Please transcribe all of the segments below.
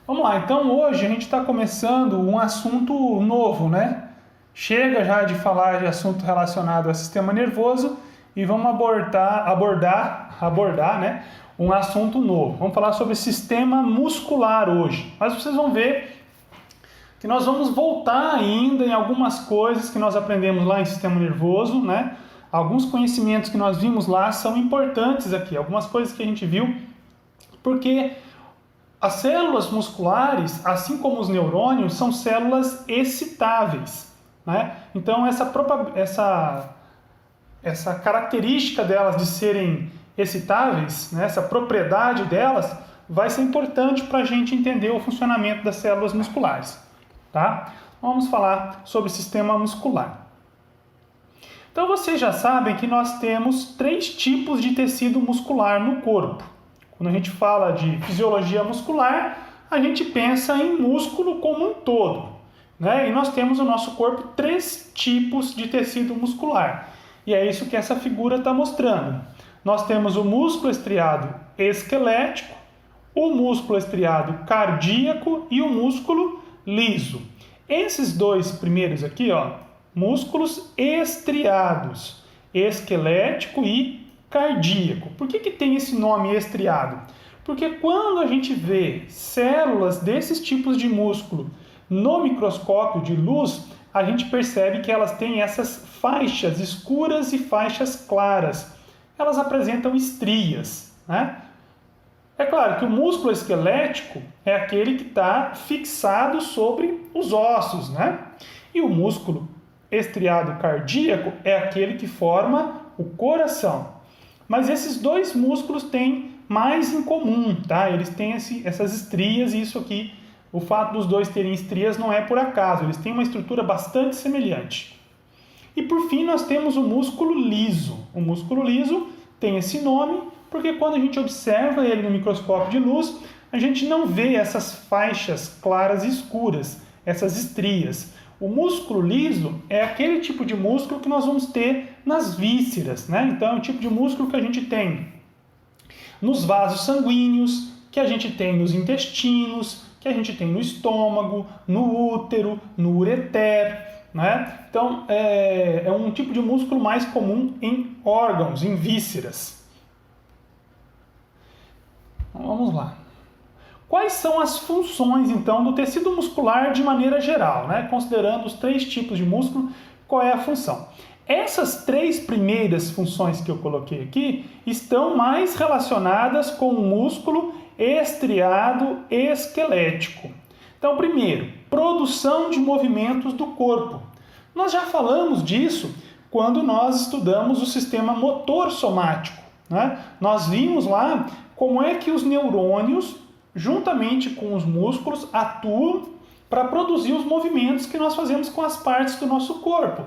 Vamos lá, então hoje a gente está começando um assunto novo, né? Chega já de falar de assunto relacionado ao sistema nervoso e vamos abordar, né, um assunto novo. Vamos falar sobre sistema muscular hoje. Mas vocês vão ver que nós vamos voltar ainda em algumas coisas que nós aprendemos lá em sistema nervoso, né? Alguns conhecimentos que nós vimos lá são importantes aqui, algumas coisas que a gente viu, porque as células musculares, assim como os neurônios, são células excitáveis, né? Então essa característica delas de serem excitáveis, né? Essa propriedade delas vai ser importante para a gente entender o funcionamento das células musculares, tá? Vamos falar sobre o sistema muscular. Então vocês já sabem que nós temos 3 tipos de tecido muscular no corpo. Quando a gente fala de fisiologia muscular, a gente pensa em músculo como um todo, né? E nós temos no nosso corpo 3 tipos de tecido muscular. E é isso que essa figura está mostrando. Nós temos o músculo estriado esquelético, o músculo estriado cardíaco e o músculo liso. Esses 2 primeiros aqui, ó, músculos estriados, esquelético e cardíaco. Por que tem esse nome estriado? Porque quando a gente vê células desses tipos de músculo no microscópio de luz, a gente percebe que elas têm essas faixas escuras e faixas claras. Elas apresentam estrias, né? É claro que o músculo esquelético é aquele que está fixado sobre os ossos, né? E o músculo estriado cardíaco é aquele que forma o coração. Mas esses 2 músculos têm mais em comum, tá? Eles têm essas estrias e isso aqui, o fato dos 2 terem estrias não é por acaso, eles têm uma estrutura bastante semelhante. E por fim nós temos o músculo liso. O músculo liso tem esse nome porque quando a gente observa ele no microscópio de luz, a gente não vê essas faixas claras e escuras, essas estrias. O músculo liso é aquele tipo de músculo que nós vamos ter nas vísceras, né? Então é o tipo de músculo que a gente tem nos vasos sanguíneos, que a gente tem nos intestinos, que a gente tem no estômago, no útero, no ureter, né? Então é um tipo de músculo mais comum em órgãos, em vísceras. Então, vamos lá. Quais são as funções, então, do tecido muscular de maneira geral, né? Considerando os 3 tipos de músculo, qual é a função? Essas 3 primeiras funções que eu coloquei aqui estão mais relacionadas com o músculo estriado esquelético. Então, primeiro, produção de movimentos do corpo. Nós já falamos disso quando nós estudamos o sistema motor somático, né? Nós vimos lá como é que os neurônios, juntamente com os músculos, atuam para produzir os movimentos que nós fazemos com as partes do nosso corpo.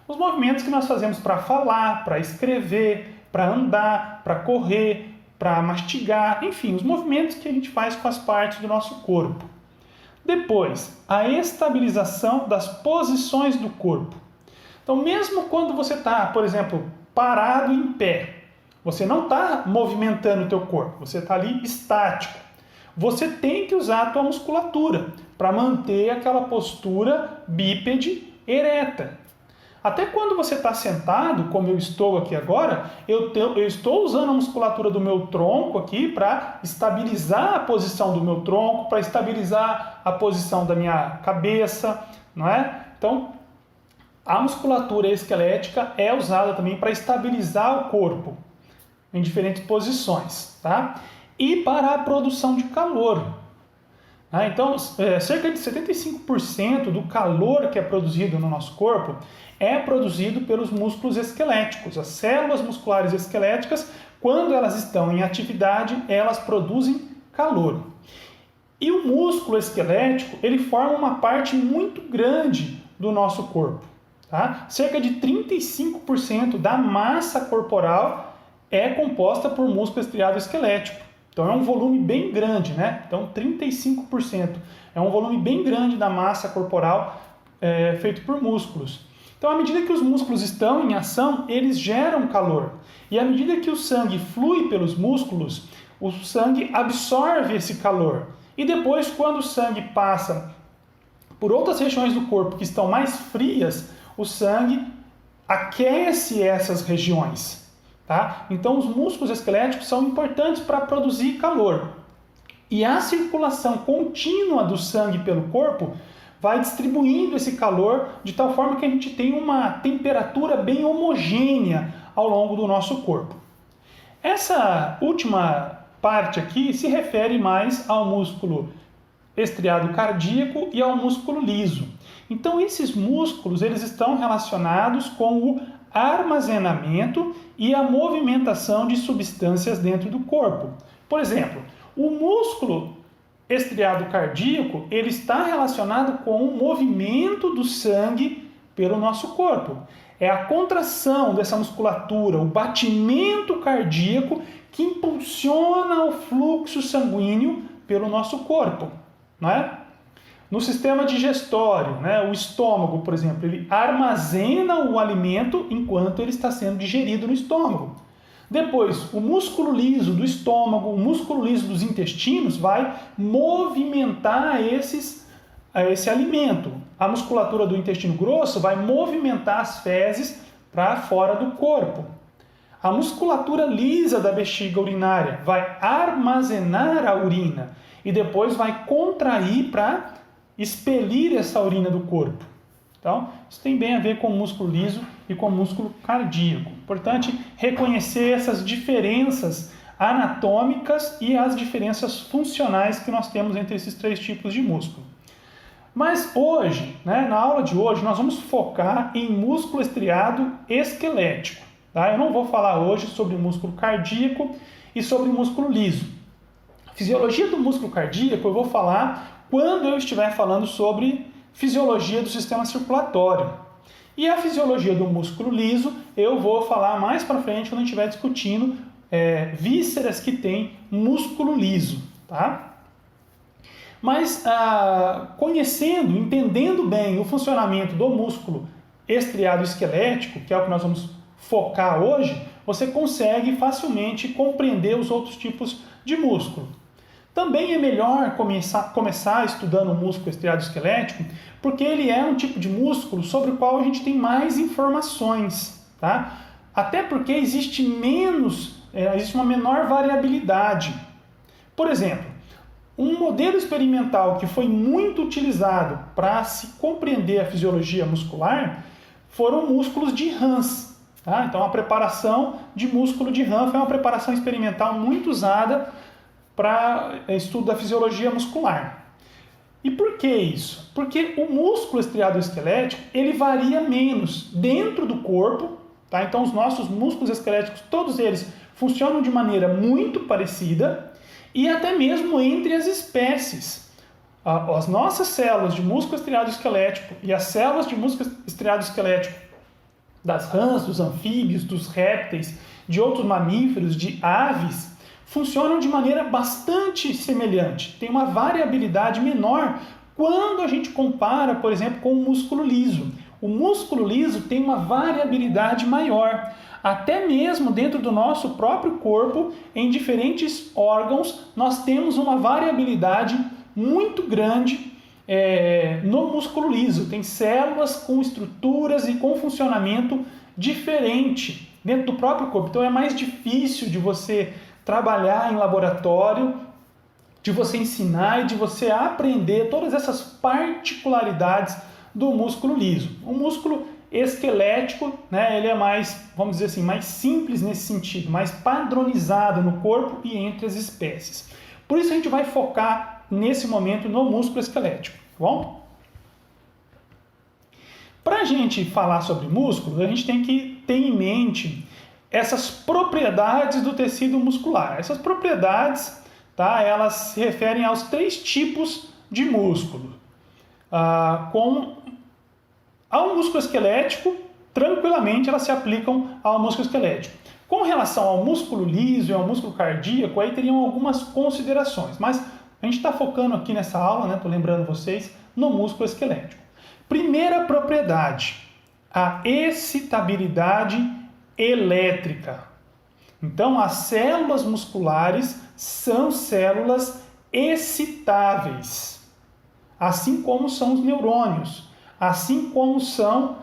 Os movimentos que nós fazemos para falar, para escrever, para andar, para correr, para mastigar, enfim, os movimentos que a gente faz com as partes do nosso corpo. Depois, a estabilização das posições do corpo. Então, mesmo quando você está, por exemplo, parado em pé, você não está movimentando o teu corpo, você está ali estático. Você tem que usar a tua musculatura para manter aquela postura bípede ereta. Até quando você está sentado, como eu estou aqui agora, eu estou usando a musculatura do meu tronco aqui para estabilizar a posição do meu tronco, para estabilizar a posição da minha cabeça, não é? Então, a musculatura esquelética é usada também para estabilizar o corpo em diferentes posições, tá? E para a produção de calor. Então, cerca de 75% do calor que é produzido no nosso corpo é produzido pelos músculos esqueléticos. As células musculares esqueléticas, quando elas estão em atividade, elas produzem calor. E o músculo esquelético, ele forma uma parte muito grande do nosso corpo. Tá? Cerca de 35% da massa corporal é composta por músculo estriado esquelético. Então é um volume bem grande, né? Então 35% é um volume bem grande da massa corporal feito por músculos. Então à medida que os músculos estão em ação, eles geram calor. E à medida que o sangue flui pelos músculos, o sangue absorve esse calor. E depois, quando o sangue passa por outras regiões do corpo que estão mais frias, o sangue aquece essas regiões. Tá? Então, os músculos esqueléticos são importantes para produzir calor. E a circulação contínua do sangue pelo corpo vai distribuindo esse calor de tal forma que a gente tem uma temperatura bem homogênea ao longo do nosso corpo. Essa última parte aqui se refere mais ao músculo estriado cardíaco e ao músculo liso. Então, esses músculos eles estão relacionados com o armazenamento e a movimentação de substâncias dentro do corpo. Por exemplo, o músculo estriado cardíaco ele está relacionado com o movimento do sangue pelo nosso corpo. É a contração dessa musculatura, o batimento cardíaco que impulsiona o fluxo sanguíneo pelo nosso corpo, não é? No sistema digestório, né, o estômago, por exemplo, ele armazena o alimento enquanto ele está sendo digerido no estômago. Depois, o músculo liso do estômago, o músculo liso dos intestinos vai movimentar esse alimento. A musculatura do intestino grosso vai movimentar as fezes para fora do corpo. A musculatura lisa da bexiga urinária vai armazenar a urina e depois vai contrair para expelir essa urina do corpo. Então, isso tem bem a ver com o músculo liso e com o músculo cardíaco. Importante reconhecer essas diferenças anatômicas e as diferenças funcionais que nós temos entre esses três tipos de músculo. Mas hoje, na aula de hoje, nós vamos focar em músculo estriado esquelético. Tá? Eu não vou falar hoje sobre músculo cardíaco e sobre músculo liso. Fisiologia do músculo cardíaco eu vou falar quando eu estiver falando sobre fisiologia do sistema circulatório. E a fisiologia do músculo liso eu vou falar mais para frente quando a gente estiver discutindo vísceras que têm músculo liso. Tá? Mas conhecendo, entendendo bem o funcionamento do músculo estriado esquelético, que é o que nós vamos focar hoje, você consegue facilmente compreender os outros tipos de músculo. Também é melhor começar estudando o músculo estriado esquelético, porque ele é um tipo de músculo sobre o qual a gente tem mais informações, tá? Até porque existe uma menor variabilidade. Por exemplo, um modelo experimental que foi muito utilizado para se compreender a fisiologia muscular foram músculos de rãs. Tá? Então, a preparação de músculo de rã foi uma preparação experimental muito usada para estudo da fisiologia muscular. E por que isso? Porque o músculo estriado esquelético ele varia menos dentro do corpo. Tá? Então, os nossos músculos esqueléticos, todos eles funcionam de maneira muito parecida e até mesmo entre as espécies. As nossas células de músculo estriado esquelético e as células de músculo estriado esquelético das rãs, dos anfíbios, dos répteis, de outros mamíferos, de aves, funcionam de maneira bastante semelhante. Tem uma variabilidade menor quando a gente compara, por exemplo, com o músculo liso. O músculo liso tem uma variabilidade maior. Até mesmo dentro do nosso próprio corpo, em diferentes órgãos, nós temos uma variabilidade muito grande no músculo liso. Tem células com estruturas e com funcionamento diferente dentro do próprio corpo. Então é mais difícil de você trabalhar em laboratório, de você ensinar e de você aprender todas essas particularidades do músculo liso. O músculo esquelético, ele é mais, vamos dizer assim, mais simples nesse sentido, mais padronizado no corpo e entre as espécies. Por isso a gente vai focar nesse momento no músculo esquelético, tá bom? Para a gente falar sobre músculo, a gente tem que ter em mente essas propriedades do tecido muscular. Essas propriedades, tá, elas se referem aos três tipos de músculo. Ao músculo esquelético, tranquilamente elas se aplicam ao músculo esquelético. Com relação ao músculo liso e ao músculo cardíaco, aí teriam algumas considerações, mas a gente está focando aqui nessa aula, estou lembrando vocês, no músculo esquelético. Primeira propriedade, a excitabilidade elétrica. Então, as células musculares são células excitáveis, assim como são os neurônios, assim como são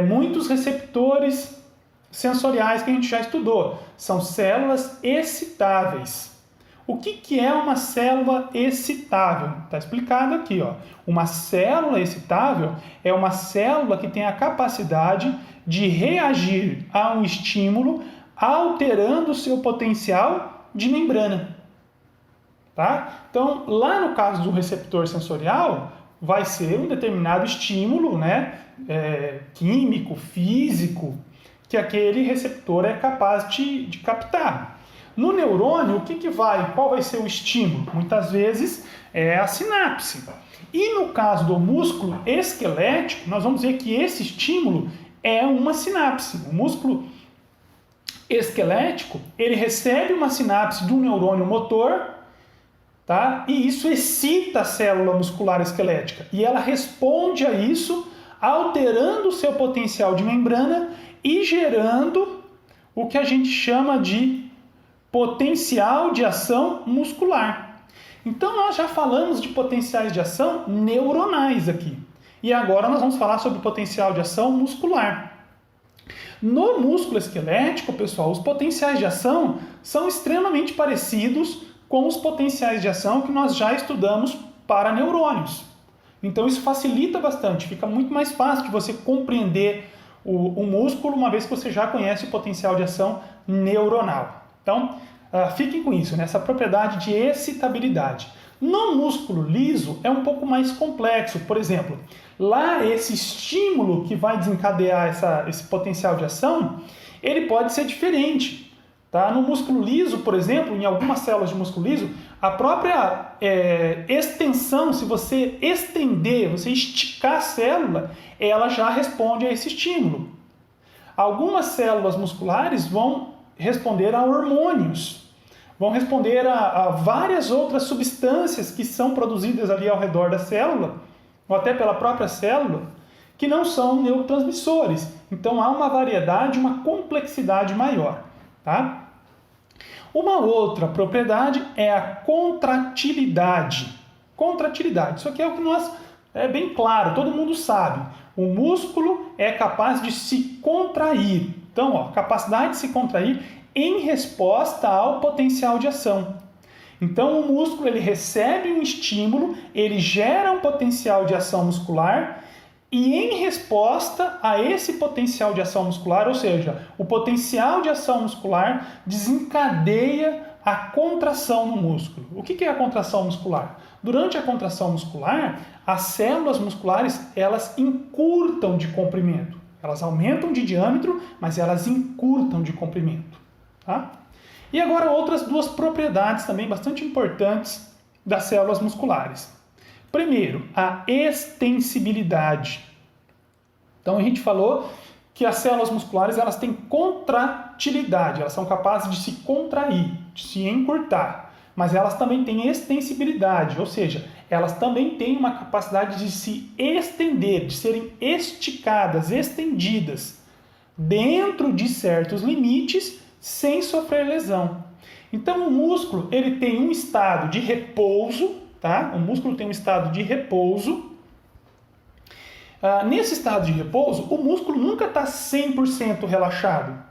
muitos receptores sensoriais que a gente já estudou. São células excitáveis. O que é uma célula excitável? Está explicado aqui. Ó. Uma célula excitável é uma célula que tem a capacidade de reagir a um estímulo alterando o seu potencial de membrana. Tá? Então, lá no caso do receptor sensorial, vai ser um determinado estímulo, né, químico, físico, que aquele receptor é capaz de captar. No neurônio, qual vai ser o estímulo? Muitas vezes é a sinapse. E no caso do músculo esquelético, nós vamos dizer que esse estímulo é uma sinapse. O músculo esquelético, ele recebe uma sinapse de um neurônio motor, tá? E isso excita a célula muscular esquelética. E ela responde a isso, alterando o seu potencial de membrana e gerando o que a gente chama de potencial de ação muscular. Então, nós já falamos de potenciais de ação neuronais aqui. E agora nós vamos falar sobre potencial de ação muscular. No músculo esquelético, pessoal, os potenciais de ação são extremamente parecidos com os potenciais de ação que nós já estudamos para neurônios. Então, isso facilita bastante, fica muito mais fácil de você compreender o músculo, uma vez que você já conhece o potencial de ação neuronal. Então, fiquem com isso, essa propriedade de excitabilidade. No músculo liso é um pouco mais complexo. Por exemplo, lá esse estímulo que vai desencadear esse potencial de ação, ele pode ser diferente. Tá? No músculo liso, por exemplo, em algumas células de músculo liso, a própria extensão, se você estender, você esticar a célula, ela já responde a esse estímulo. Algumas células musculares vão responder a hormônios, vão responder a várias outras substâncias que são produzidas ali ao redor da célula, ou até pela própria célula, que não são neurotransmissores. Então há uma variedade, uma complexidade maior. Tá? Uma outra propriedade é a contratilidade. Contratilidade, isso aqui é o que é bem claro, todo mundo sabe. O músculo é capaz de se contrair. Então, capacidade de se contrair em resposta ao potencial de ação. Então, o músculo ele recebe um estímulo, ele gera um potencial de ação muscular e em resposta a esse potencial de ação muscular, ou seja, o potencial de ação muscular desencadeia a contração no músculo. O que é a contração muscular? Durante a contração muscular, as células musculares elas encurtam de comprimento. Elas aumentam de diâmetro, mas elas encurtam de comprimento. Tá? E agora outras duas propriedades também bastante importantes das células musculares. Primeiro, a extensibilidade. Então a gente falou que as células musculares elas têm contratilidade, elas são capazes de se contrair, de se encurtar, mas elas também têm extensibilidade, ou seja, elas também têm uma capacidade de se estender, de serem esticadas, estendidas, dentro de certos limites, sem sofrer lesão. Então o músculo ele tem um estado de repouso, tá? O músculo tem um estado de repouso. Nesse estado de repouso, o músculo nunca está 100% relaxado.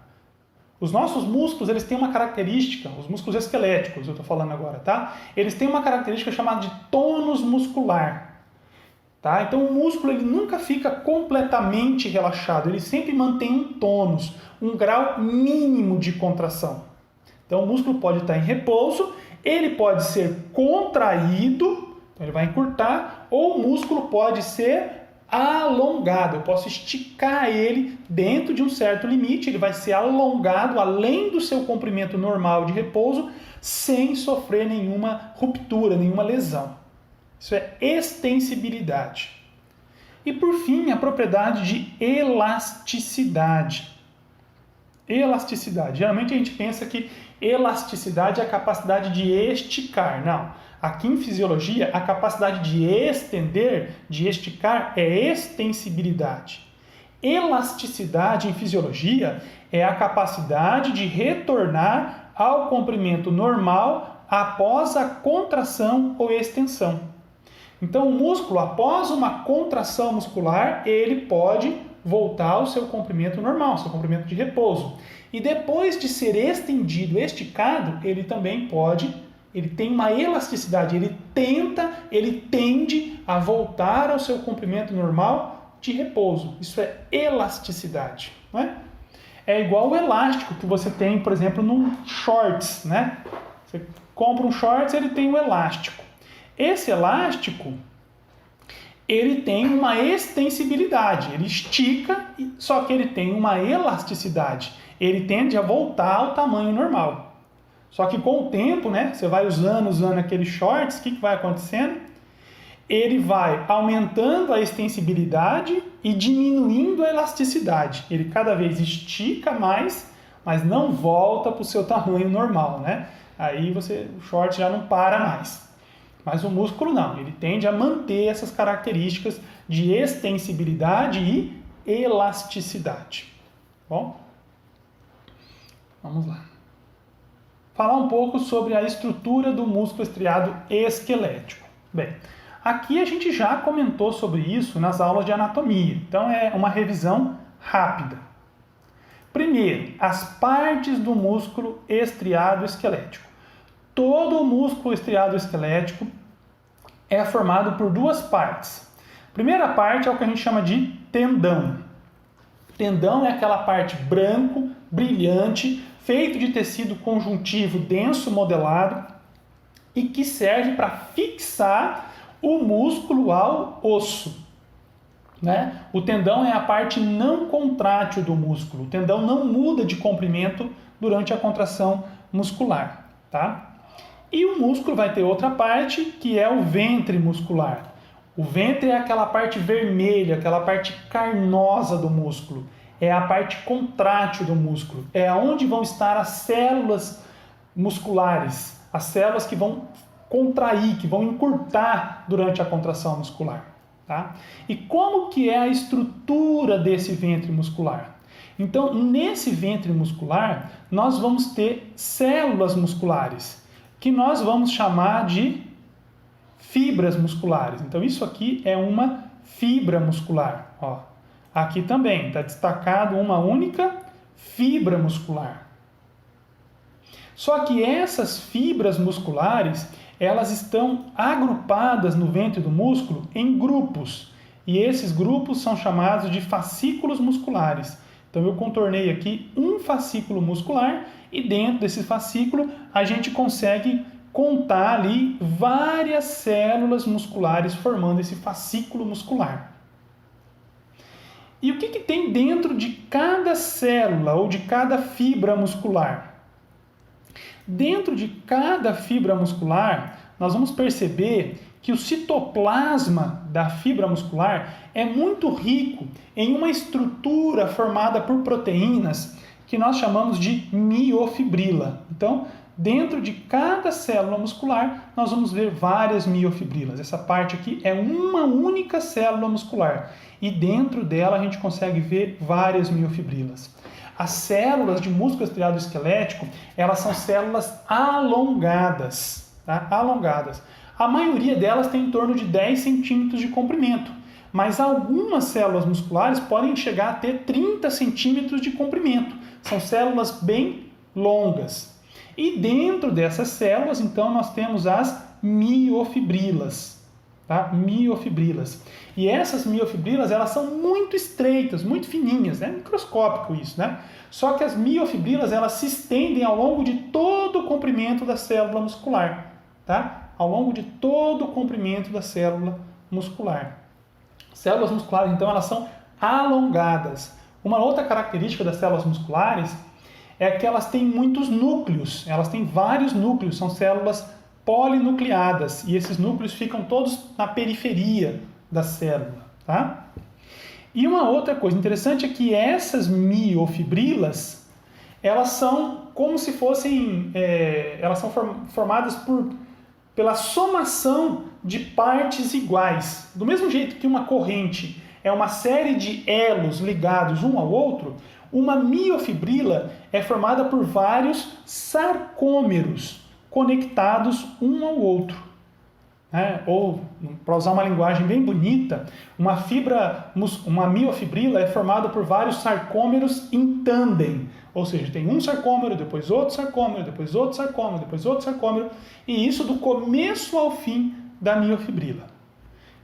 Os nossos músculos eles têm uma característica, os músculos esqueléticos, eu estou falando agora, tá? Eles têm uma característica chamada de tônus muscular. Tá? Então o músculo ele nunca fica completamente relaxado, ele sempre mantém um tônus, um grau mínimo de contração. Então o músculo pode estar em repouso, ele pode ser contraído, então ele vai encurtar, ou o músculo pode ser alongado. Eu posso esticar ele dentro de um certo limite, ele vai ser alongado além do seu comprimento normal de repouso, sem sofrer nenhuma ruptura, nenhuma lesão. Isso é extensibilidade. E por fim, a propriedade de elasticidade. Elasticidade. Geralmente a gente pensa que elasticidade é a capacidade de esticar. Não. Aqui em fisiologia, a capacidade de estender, de esticar, é extensibilidade. Elasticidade em fisiologia é a capacidade de retornar ao comprimento normal após a contração ou extensão. Então, o músculo, após uma contração muscular, ele pode voltar ao seu comprimento normal, seu comprimento de repouso. E depois de ser estendido, esticado, ele também ele tem uma elasticidade, ele tende a voltar ao seu comprimento normal de repouso. Isso é elasticidade, não é? É igual o elástico que você tem, por exemplo, num shorts, né? Você compra um shorts, ele tem um elástico. Esse elástico, ele tem uma extensibilidade, ele estica, só que ele tem uma elasticidade. Ele tende a voltar ao tamanho normal. Só que com o tempo, né, você vai usando aqueles shorts, o que vai acontecendo? Ele vai aumentando a extensibilidade e diminuindo a elasticidade. Ele cada vez estica mais, mas não volta para o seu tamanho normal, né? Aí o short já não para mais. Mas o músculo não, ele tende a manter essas características de extensibilidade e elasticidade. Bom, vamos lá. Falar um pouco sobre a estrutura do músculo estriado esquelético. Bem, aqui a gente já comentou sobre isso nas aulas de anatomia, então é uma revisão rápida. Primeiro, as partes do músculo estriado esquelético. Todo o músculo estriado esquelético é formado por duas partes. A primeira parte é o que a gente chama de tendão. Tendão é aquela parte branco, brilhante, feito de tecido conjuntivo denso modelado e que serve para fixar o músculo ao osso. Né? O tendão é a parte não contrátil do músculo. O tendão não muda de comprimento durante a contração muscular. Tá? E o músculo vai ter outra parte, que é o ventre muscular. O ventre é aquela parte vermelha, aquela parte carnosa do músculo. É a parte contrátil do músculo. É onde vão estar as células musculares, as células que vão contrair, que vão encurtar durante a contração muscular. Tá? E como que é a estrutura desse ventre muscular? Então, nesse ventre muscular, nós vamos ter células musculares, que nós vamos chamar de fibras musculares. Então, isso aqui é uma fibra muscular. Ó, aqui também está destacado uma única fibra muscular. Só que essas fibras musculares, elas estão agrupadas no ventre do músculo em grupos. E esses grupos são chamados de fascículos musculares. Então, eu contornei aqui um fascículo muscular e dentro desse fascículo a gente consegue contar ali várias células musculares formando esse fascículo muscular. E o que tem dentro de cada célula ou de cada fibra muscular? Dentro de cada fibra muscular, nós vamos perceber que o citoplasma da fibra muscular é muito rico em uma estrutura formada por proteínas que nós chamamos de miofibrila. Então, dentro de cada célula muscular, nós vamos ver várias miofibrilas. Essa parte aqui é uma única célula muscular e dentro dela a gente consegue ver várias miofibrilas. As células de músculo estriado esquelético, elas são células alongadas, tá? Alongadas. A maioria delas tem em torno de 10 centímetros de comprimento, mas algumas células musculares podem chegar a ter 30 centímetros de comprimento. São células bem longas. E dentro dessas células, então, nós temos as miofibrilas. Tá? Miofibrilas. E essas miofibrilas, elas são muito estreitas, muito fininhas, é microscópico isso, né? Só que as miofibrilas, elas se estendem ao longo de todo o comprimento da célula muscular, tá? Ao longo de todo o comprimento da célula muscular. Células musculares, então, elas são alongadas. Uma outra característica das células musculares é que elas têm muitos núcleos, elas têm vários núcleos, são células polinucleadas, e esses núcleos ficam todos na periferia da célula, tá? E uma outra coisa interessante é que essas miofibrilas, elas são como se fossem, elas são formadas pela somação de partes iguais. Do mesmo jeito que uma corrente é uma série de elos ligados um ao outro, uma miofibrila é formada por vários sarcômeros. conectados um ao outro. Ou, para usar uma linguagem bem bonita, uma miofibrila é formada por vários sarcômeros em tandem. Ou seja, tem um sarcômero, depois outro sarcômero, depois outro sarcômero, depois outro sarcômero, e isso do começo ao fim da miofibrila.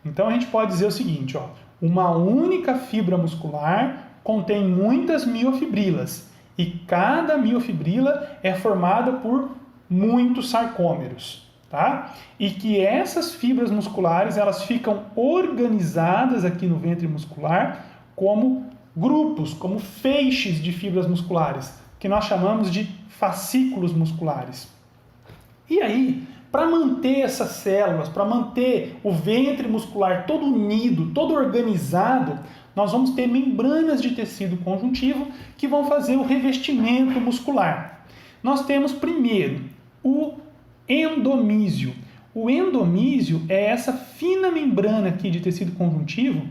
Então a gente pode dizer o seguinte, uma única fibra muscular contém muitas miofibrilas, e cada miofibrila é formada por muitos sarcômeros. Tá? E que essas fibras musculares elas ficam organizadas aqui no ventre muscular como grupos, como feixes de fibras musculares, que nós chamamos de fascículos musculares. E aí, para manter essas células, para manter o ventre muscular todo unido, todo organizado, nós vamos ter membranas de tecido conjuntivo que vão fazer o revestimento muscular. Nós temos primeiro o endomísio. O endomísio é essa fina membrana aqui de tecido conjuntivo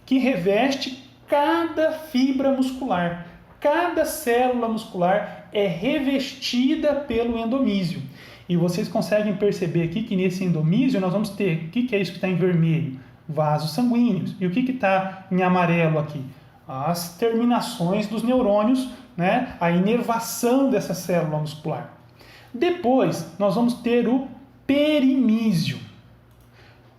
que reveste cada fibra muscular. Cada célula muscular é revestida pelo endomísio. E vocês conseguem perceber aqui que nesse endomísio nós vamos ter, o que é isso que está em vermelho? Vasos sanguíneos. E o que está em amarelo aqui? As terminações dos neurônios, né? A inervação dessa célula muscular. Depois, nós vamos ter o perimísio.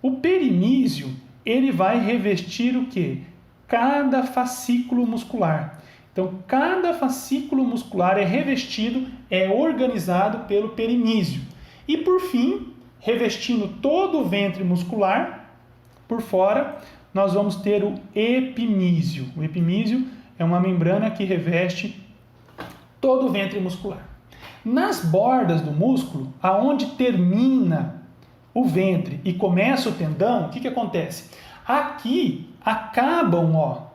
O perimísio, ele vai revestir o quê? Cada fascículo muscular. Então, cada fascículo muscular é revestido, é organizado pelo perimísio. E, por fim, revestindo todo o ventre muscular, por fora, nós vamos ter o epimísio. O epimísio é uma membrana que reveste todo o ventre muscular. Nas bordas do músculo, aonde termina o ventre e começa o tendão, o que acontece? Aqui acabam,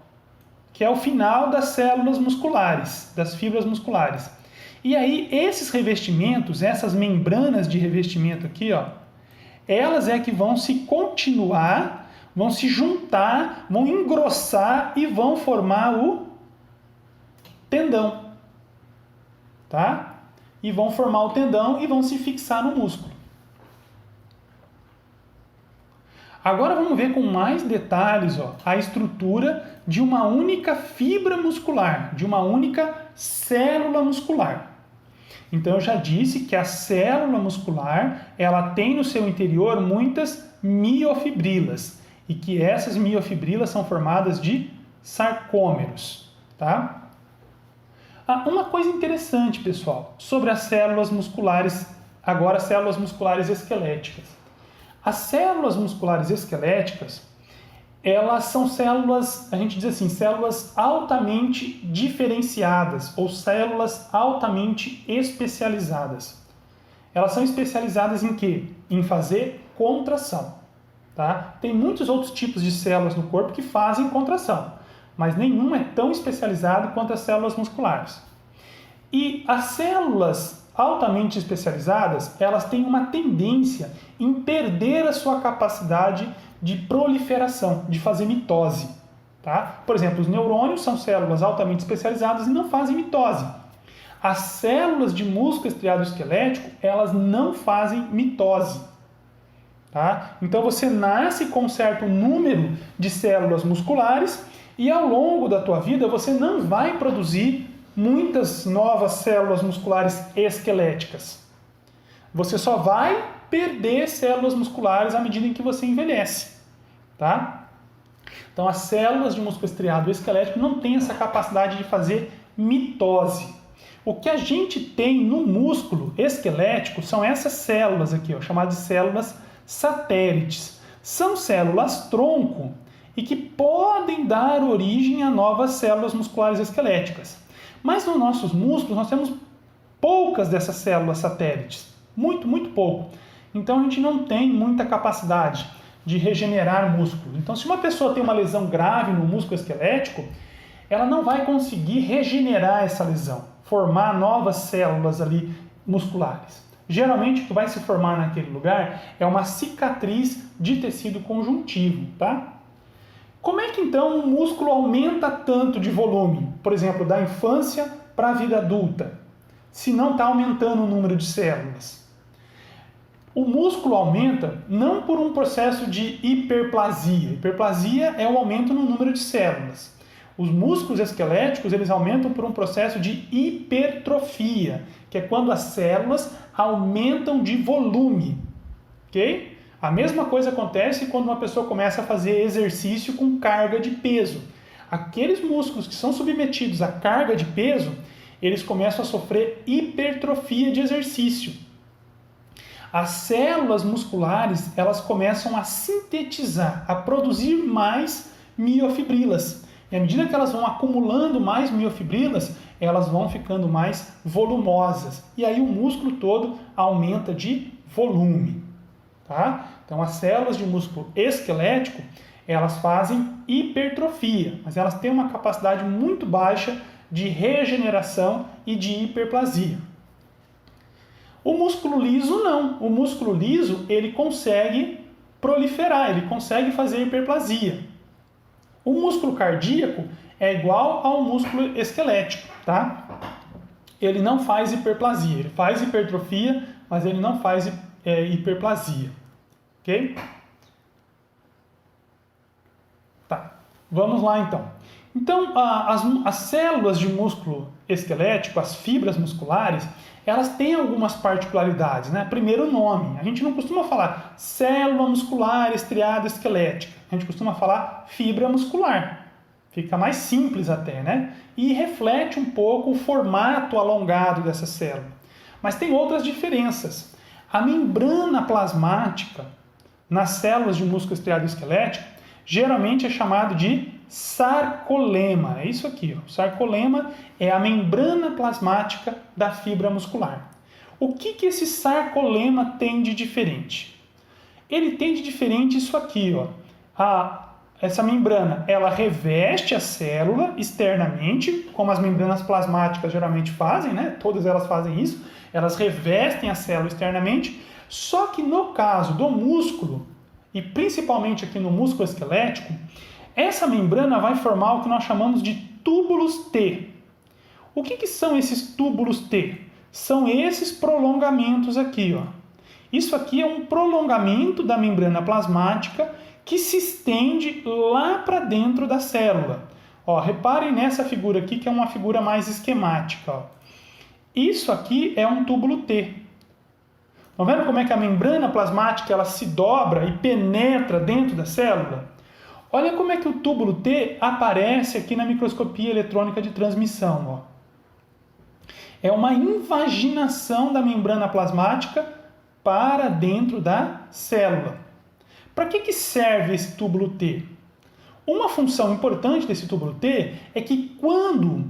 que é o final das células musculares, das fibras musculares. E aí, esses revestimentos, essas membranas de revestimento aqui, elas é que vão se continuar, vão se juntar, vão engrossar e vão formar o tendão. Tá? E vão formar o tendão e vão se fixar no músculo. Agora vamos ver com mais detalhes a estrutura de uma única fibra muscular, de uma única célula muscular. Então eu já disse que a célula muscular ela tem no seu interior muitas miofibrilas e que essas miofibrilas são formadas de sarcômeros. Tá? Uma coisa interessante, pessoal, sobre as células musculares, agora células musculares esqueléticas. As células musculares esqueléticas, elas são células, a gente diz assim, células altamente diferenciadas ou células altamente especializadas. Elas são especializadas em quê? Em fazer contração. Tá? Tem muitos outros tipos de células no corpo que fazem contração, mas nenhum é tão especializado quanto as células musculares. E as células altamente especializadas, elas têm uma tendência em perder a sua capacidade de proliferação, de fazer mitose. Tá? Por exemplo, os neurônios são células altamente especializadas e não fazem mitose. As células de músculo estriado esquelético, elas não fazem mitose. Tá? Então você nasce com um certo número de células musculares e ao longo da tua vida você não vai produzir muitas novas células musculares esqueléticas. Você só vai perder células musculares à medida em que você envelhece. Tá? Então as células de músculo estriado esquelético não têm essa capacidade de fazer mitose. O que a gente tem no músculo esquelético são essas células aqui, chamadas de células satélites. São células tronco e que podem dar origem a novas células musculares esqueléticas. Mas nos nossos músculos nós temos poucas dessas células satélites, muito pouco. Então a gente não tem muita capacidade de regenerar músculos. Então se uma pessoa tem uma lesão grave no músculo esquelético, ela não vai conseguir regenerar essa lesão, formar novas células ali musculares. Geralmente o que vai se formar naquele lugar é uma cicatriz de tecido conjuntivo, tá? Como é que então o músculo aumenta tanto de volume, por exemplo, da infância para a vida adulta, se não está aumentando o número de células? O músculo aumenta não por um processo de hiperplasia. Hiperplasia é o aumento no número de células. Os músculos esqueléticos eles aumentam por um processo de hipertrofia, que é quando as células aumentam de volume. Ok? A mesma coisa acontece quando uma pessoa começa a fazer exercício com carga de peso. Aqueles músculos que são submetidos à carga de peso, eles começam a sofrer hipertrofia de exercício. As células musculares, elas começam a sintetizar, a produzir mais miofibrilas. E à medida que elas vão acumulando mais miofibrilas, elas vão ficando mais volumosas. E aí o músculo todo aumenta de volume. Tá? Então as células de músculo esquelético, elas fazem hipertrofia, mas elas têm uma capacidade muito baixa de regeneração e de hiperplasia. O músculo liso não. O músculo liso ele consegue proliferar, ele consegue fazer hiperplasia. O músculo cardíaco é igual ao músculo esquelético, tá? Ele não faz hiperplasia, ele faz hipertrofia, mas ele não faz hiperplasia, ok? Tá, vamos lá então. Então, as células de músculo esquelético, as fibras musculares, elas têm algumas particularidades, né? Primeiro, o nome. A gente não costuma falar célula muscular estriada esquelética. A gente costuma falar fibra muscular. Fica mais simples até, né? E reflete um pouco o formato alongado dessa célula. Mas tem outras diferenças. A membrana plasmática nas células de músculo estriado esquelético geralmente é chamado de sarcolema. É isso aqui. Ó. O sarcolema é a membrana plasmática da fibra muscular. O que esse sarcolema tem de diferente? Ele tem de diferente isso aqui. Ó. Essa membrana ela reveste a célula externamente, como as membranas plasmáticas geralmente fazem, né? Todas elas fazem isso. Elas revestem a célula externamente. Só que no caso do músculo, e principalmente aqui no músculo esquelético, essa membrana vai formar o que nós chamamos de túbulos T. O que são esses túbulos T? São esses prolongamentos aqui. Ó. Isso aqui é um prolongamento da membrana plasmática que se estende lá para dentro da célula. Ó, reparem nessa figura aqui, que é uma figura mais esquemática. Ó. Isso aqui é um túbulo T. Estão vendo como é que a membrana plasmática ela se dobra e penetra dentro da célula? Olha como é que o túbulo T aparece aqui na microscopia eletrônica de transmissão. Ó. É uma invaginação da membrana plasmática para dentro da célula. Para que serve esse túbulo T? Uma função importante desse túbulo T é que quando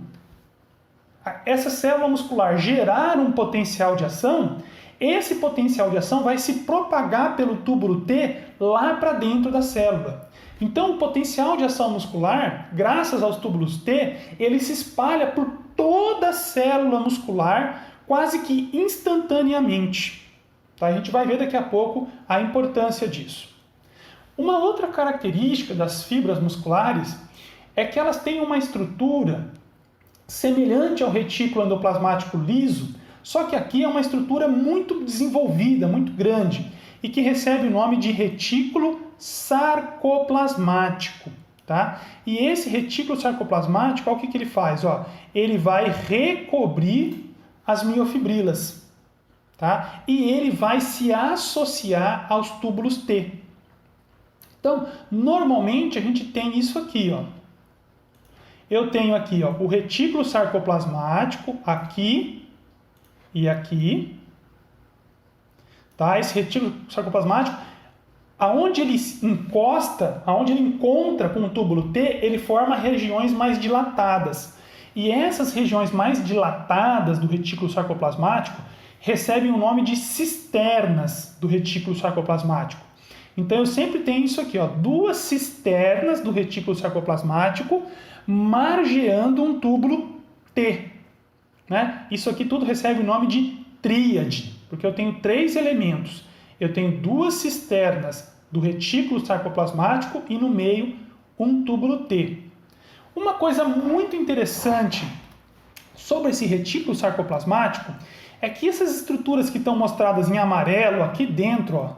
essa célula muscular gerar um potencial de ação, esse potencial de ação vai se propagar pelo túbulo T lá para dentro da célula. Então, o potencial de ação muscular, graças aos túbulos T, ele se espalha por toda a célula muscular quase que instantaneamente. Tá? A gente vai ver daqui a pouco a importância disso. Uma outra característica das fibras musculares é que elas têm uma estrutura semelhante ao retículo endoplasmático liso, só que aqui é uma estrutura muito desenvolvida, muito grande, e que recebe o nome de retículo sarcoplasmático. Tá? E esse retículo sarcoplasmático, olha o que ele faz? Ó, ele vai recobrir as miofibrilas. Tá? E ele vai se associar aos túbulos T. Então, normalmente a gente tem isso aqui. Ó. Eu tenho aqui ó, o retículo sarcoplasmático, aqui e aqui. Tá? Esse retículo sarcoplasmático, aonde ele encosta, aonde ele encontra com o túbulo T, ele forma regiões mais dilatadas. E essas regiões mais dilatadas do retículo sarcoplasmático recebem o nome de cisternas do retículo sarcoplasmático. Então eu sempre tenho isso aqui, ó, duas cisternas do retículo sarcoplasmático margeando um túbulo T. Né? Isso aqui tudo recebe o nome de tríade, porque eu tenho três elementos. Eu tenho duas cisternas do retículo sarcoplasmático e no meio um túbulo T. Uma coisa muito interessante sobre esse retículo sarcoplasmático é que essas estruturas que estão mostradas em amarelo aqui dentro, ó,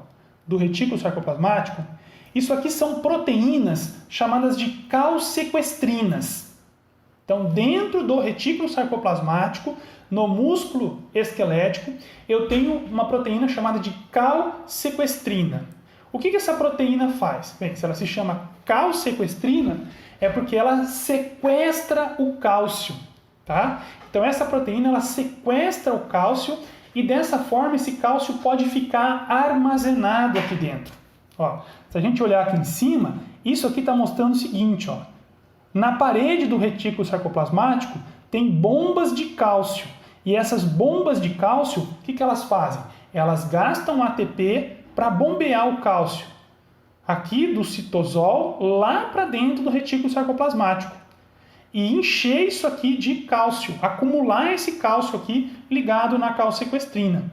do retículo sarcoplasmático, isso aqui são proteínas chamadas de calsequestrinas. Então, dentro do retículo sarcoplasmático, no músculo esquelético, eu tenho uma proteína chamada de calsequestrina. O que essa proteína faz? Bem, se ela se chama calsequestrina, é porque ela sequestra o cálcio, tá? Então, essa proteína, ela sequestra o cálcio e, dessa forma, esse cálcio pode ficar armazenado aqui dentro. Ó, se a gente olhar aqui em cima, isso aqui está mostrando o seguinte, ó. Na parede do retículo sarcoplasmático tem bombas de cálcio. E essas bombas de cálcio, o que elas fazem? Elas gastam ATP para bombear o cálcio aqui do citosol lá para dentro do retículo sarcoplasmático e encher isso aqui de cálcio, acumular esse cálcio aqui ligado na calsequestrina,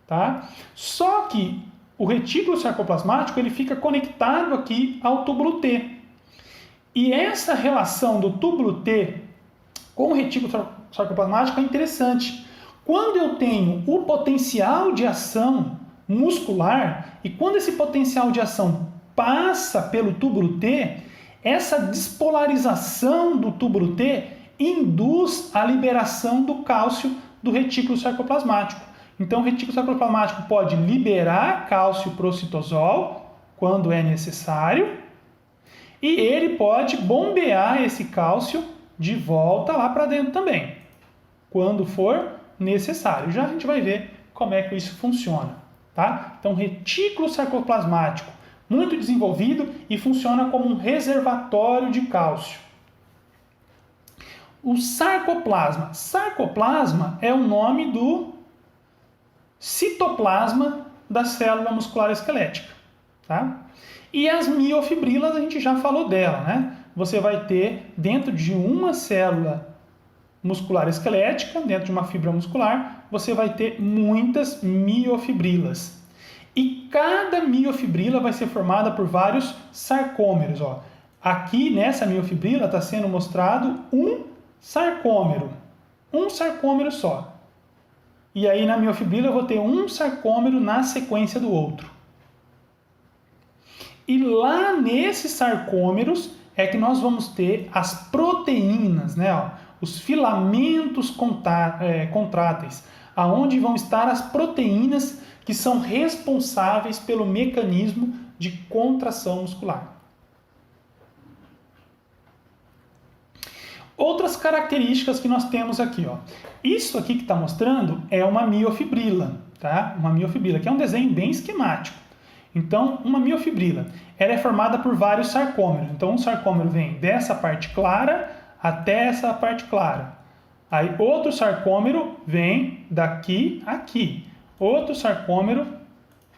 tá? Só que o retículo sarcoplasmático ele fica conectado aqui ao túbulo T. E essa relação do túbulo T com o retículo sarcoplasmático é interessante. Quando eu tenho o potencial de ação muscular e quando esse potencial de ação passa pelo túbulo T, essa despolarização do túbulo T induz a liberação do cálcio do retículo sarcoplasmático. Então, o retículo sarcoplasmático pode liberar cálcio para o citosol quando é necessário e ele pode bombear esse cálcio de volta lá para dentro também, quando for necessário. Já a gente vai ver como é que isso funciona, tá? Então, retículo sarcoplasmático muito desenvolvido e funciona como um reservatório de cálcio. O sarcoplasma. Sarcoplasma é o nome do citoplasma da célula muscular esquelética, tá? E as miofibrilas, a gente já falou dela, né? Você vai ter dentro de uma célula muscular esquelética, dentro de uma fibra muscular, você vai ter muitas miofibrilas. E cada miofibrila vai ser formada por vários sarcômeros, ó. Aqui nessa miofibrila está sendo mostrado um sarcômero só. E aí na miofibrila eu vou ter um sarcômero na sequência do outro. E lá nesses sarcômeros é que nós vamos ter as proteínas, né? Ó, os filamentos contráteis, aonde vão estar as proteínas que são responsáveis pelo mecanismo de contração muscular. Outras características que nós temos aqui, ó. Isso aqui que está mostrando é uma miofibrila, tá? Uma miofibrila, que é um desenho bem esquemático. Então, uma miofibrila, ela é formada por vários sarcômeros. Então, um sarcômero vem dessa parte clara até essa parte clara. Aí, outro sarcômero vem daqui a aqui. Outro sarcômero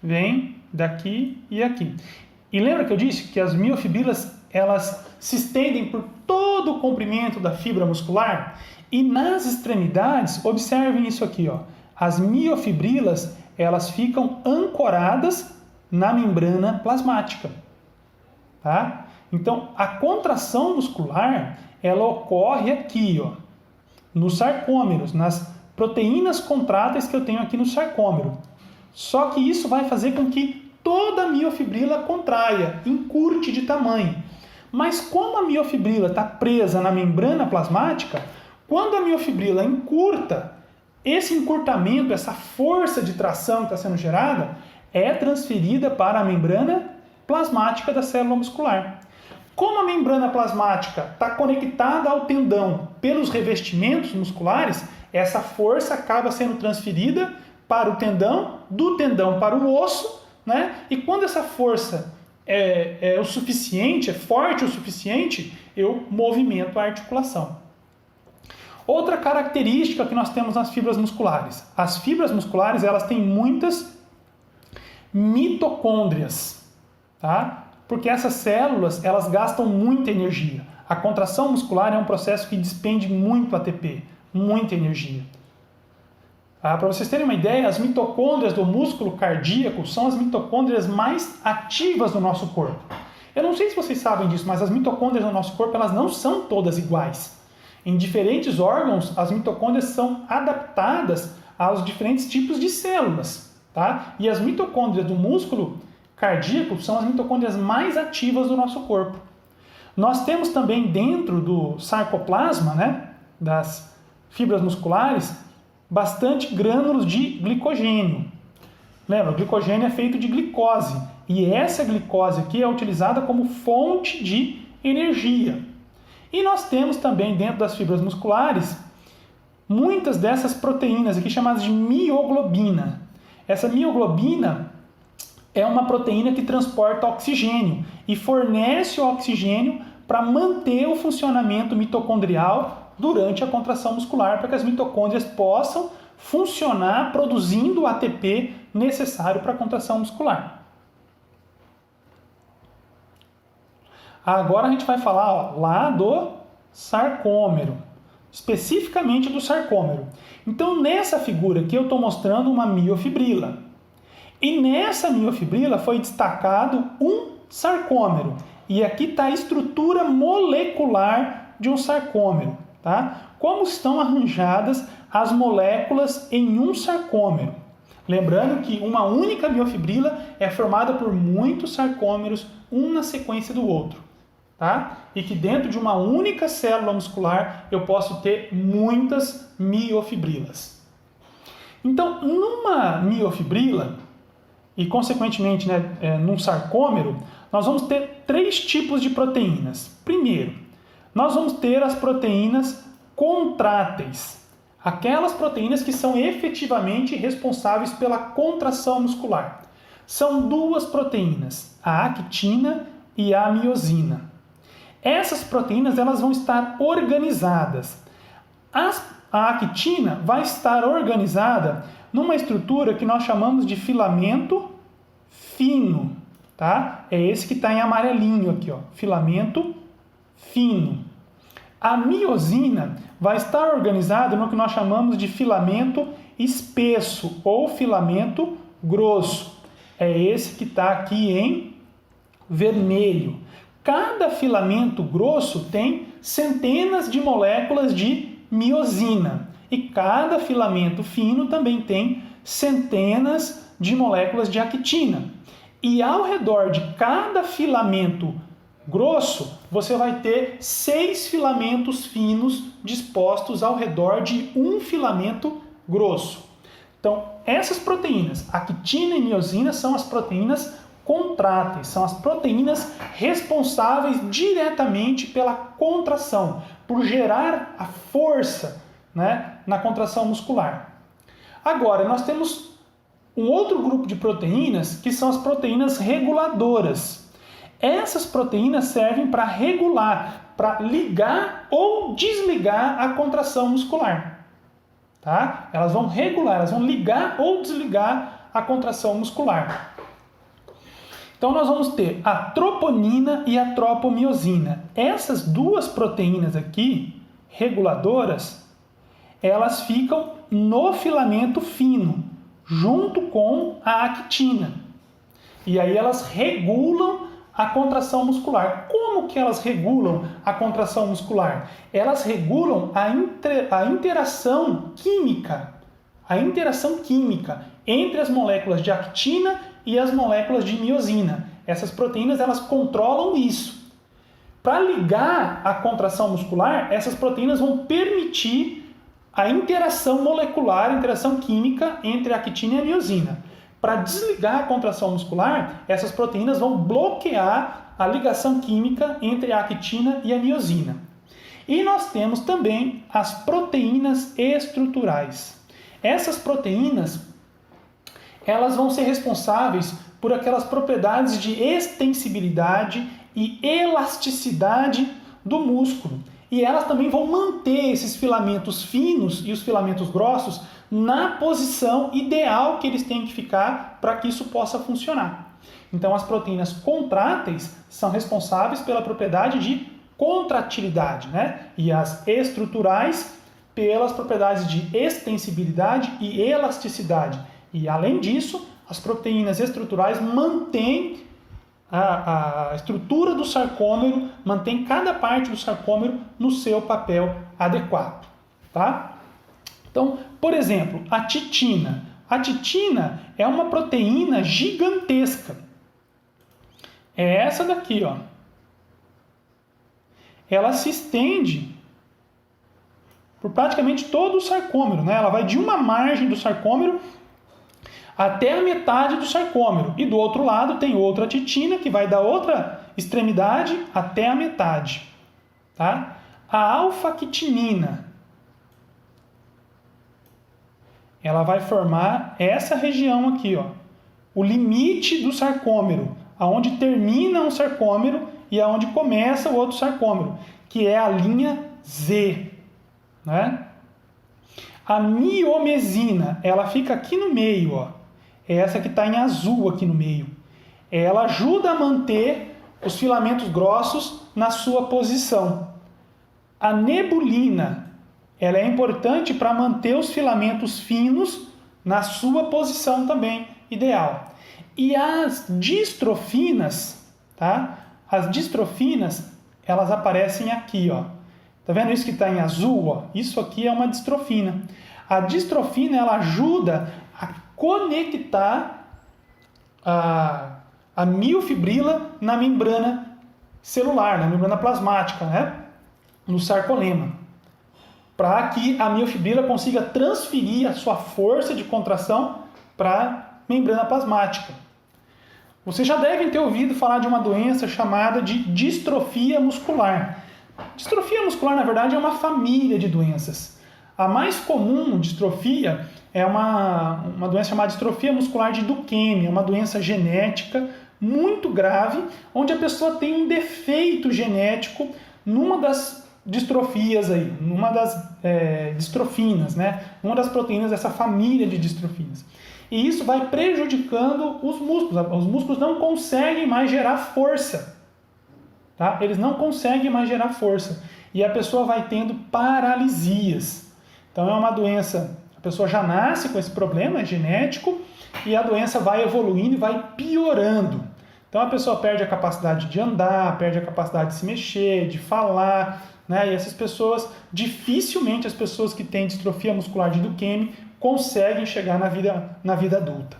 vem daqui e aqui. E lembra que eu disse que as miofibrilas, elas se estendem por todo o comprimento da fibra muscular? E nas extremidades, observem isso aqui, ó. As miofibrilas, elas ficam ancoradas na membrana plasmática, tá? Então, a contração muscular, ela ocorre aqui, ó, nos sarcômeros, nas proteínas contráteis que eu tenho aqui no sarcômero. Só que isso vai fazer com que toda a miofibrila contraia, encurte de tamanho. Mas como a miofibrila está presa na membrana plasmática, quando a miofibrila encurta, esse encurtamento, essa força de tração que está sendo gerada, é transferida para a membrana plasmática da célula muscular. Como a membrana plasmática está conectada ao tendão pelos revestimentos musculares, essa força acaba sendo transferida para o tendão, do tendão para o osso, né? E quando essa força é o suficiente, é forte o suficiente, eu movimento a articulação. Outra característica que nós temos nas fibras musculares. As fibras musculares, elas têm muitas mitocôndrias, tá? Porque essas células, elas gastam muita energia. A contração muscular é um processo que despende muito ATP, muita energia. Para vocês terem uma ideia, as mitocôndrias do músculo cardíaco são as mitocôndrias mais ativas do nosso corpo. Eu não sei se vocês sabem disso, mas as mitocôndrias do nosso corpo, elas não são todas iguais. Em diferentes órgãos, as mitocôndrias são adaptadas aos diferentes tipos de células, tá? E as mitocôndrias do músculo cardíaco são as mitocôndrias mais ativas do nosso corpo. Nós temos também dentro do sarcoplasma, né, das fibras musculares, bastante grânulos de glicogênio. Lembra, o glicogênio é feito de glicose, e essa glicose aqui é utilizada como fonte de energia. E nós temos também dentro das fibras musculares muitas dessas proteínas aqui chamadas de mioglobina. Essa mioglobina é uma proteína que transporta oxigênio e fornece o oxigênio para manter o funcionamento mitocondrial durante a contração muscular, para que as mitocôndrias possam funcionar produzindo o ATP necessário para a contração muscular. Agora a gente vai falar lá do sarcômero, especificamente do sarcômero. Então nessa figura aqui eu estou mostrando uma miofibrila. E nessa miofibrila foi destacado um sarcômero. E aqui está a estrutura molecular de um sarcômero. Tá? Como estão arranjadas as moléculas em um sarcômero. Lembrando que uma única miofibrila é formada por muitos sarcômeros, um na sequência do outro. Tá? E que dentro de uma única célula muscular eu posso ter muitas miofibrilas. Então, numa miofibrila, e consequentemente num sarcômero, nós vamos ter 3 tipos de proteínas. Primeiro, nós vamos ter as proteínas contráteis, aquelas proteínas que são efetivamente responsáveis pela contração muscular. São 2 proteínas, a actina e a miosina. Essas proteínas elas vão estar organizadas. A actina vai estar organizada numa estrutura que nós chamamos de filamento fino. Tá? É esse que está em amarelinho aqui, ó, filamento fino. A miosina vai estar organizada no que nós chamamos de filamento espesso ou filamento grosso. É esse que está aqui em vermelho. Cada filamento grosso tem centenas de moléculas de miosina e cada filamento fino também tem centenas de moléculas de actina. E ao redor de cada filamento grosso, você vai ter 6 filamentos finos dispostos ao redor de um filamento grosso. Então, essas proteínas, actina e miosina, são as proteínas contráteis, são as proteínas responsáveis diretamente pela contração, por gerar a força, né, na contração muscular. Agora, nós temos um outro grupo de proteínas que são as proteínas reguladoras. Essas proteínas servem para regular, para ligar ou desligar a contração muscular. Tá? Elas vão regular, elas vão ligar ou desligar a contração muscular. Então nós vamos ter a troponina e a tropomiosina. Essas 2 proteínas aqui, reguladoras, elas ficam no filamento fino, junto com a actina. E aí elas regulam a contração muscular. Como que elas regulam a contração muscular? Elas regulam a interação química. A interação química entre as moléculas de actina e as moléculas de miosina. Essas proteínas elas controlam isso. Para ligar a contração muscular, essas proteínas vão permitir a interação molecular, a interação química entre a actina e a miosina. Para desligar a contração muscular, essas proteínas vão bloquear a ligação química entre a actina e a miosina. E nós temos também as proteínas estruturais. Essas proteínas elas vão ser responsáveis por aquelas propriedades de extensibilidade e elasticidade do músculo. E elas também vão manter esses filamentos finos e os filamentos grossos na posição ideal que eles têm que ficar para que isso possa funcionar. Então, as proteínas contráteis são responsáveis pela propriedade de contratilidade, né? E as estruturais pelas propriedades de extensibilidade e elasticidade. E, além disso, as proteínas estruturais mantêm a estrutura do sarcômero, mantém cada parte do sarcômero no seu papel adequado. Tá? Então, por exemplo, a titina. A titina é uma proteína gigantesca. É essa daqui, ó. Ela se estende por praticamente todo o sarcômero, né? Ela vai de uma margem do sarcômero até a metade do sarcômero. E do outro lado tem outra titina que vai da outra extremidade até a metade. Tá? A alfa-quitinina, ela vai formar essa região aqui, ó, o limite do sarcômero, aonde termina um sarcômero e aonde começa o outro sarcômero, que é a linha Z, né? A miomesina, ela fica aqui no meio, ó. É essa que está em azul aqui no meio. Ela ajuda a manter os filamentos grossos na sua posição. A nebulina, ela é importante para manter os filamentos finos na sua posição também ideal. E as distrofinas, tá? As distrofinas, elas aparecem aqui, ó. Tá vendo isso que está em azul, ó? Isso aqui é uma distrofina. A distrofina, ela ajuda a conectar a miofibrila na membrana celular, na membrana plasmática, né? No sarcolema, para que a miofibrila consiga transferir a sua força de contração para a membrana plasmática. Vocês já devem ter ouvido falar de uma doença chamada de distrofia muscular. Distrofia muscular, na verdade, é uma família de doenças. A mais comum distrofia é uma doença chamada distrofia muscular de Duchenne, é uma doença genética muito grave, onde a pessoa tem um defeito genético numa das distrofias aí, numa das distrofinas, né? Uma das proteínas dessa família de distrofinas. E isso vai prejudicando os músculos. Os músculos não conseguem mais gerar força. Tá? Eles não conseguem mais gerar força. E a pessoa vai tendo paralisias. Então é uma doença, a pessoa já nasce com esse problema, é genético, e a doença vai evoluindo e vai piorando. Então a pessoa perde a capacidade de andar, perde a capacidade de se mexer, de falar, né? E essas pessoas, dificilmente as pessoas que têm distrofia muscular de Duchenne conseguem chegar na vida adulta.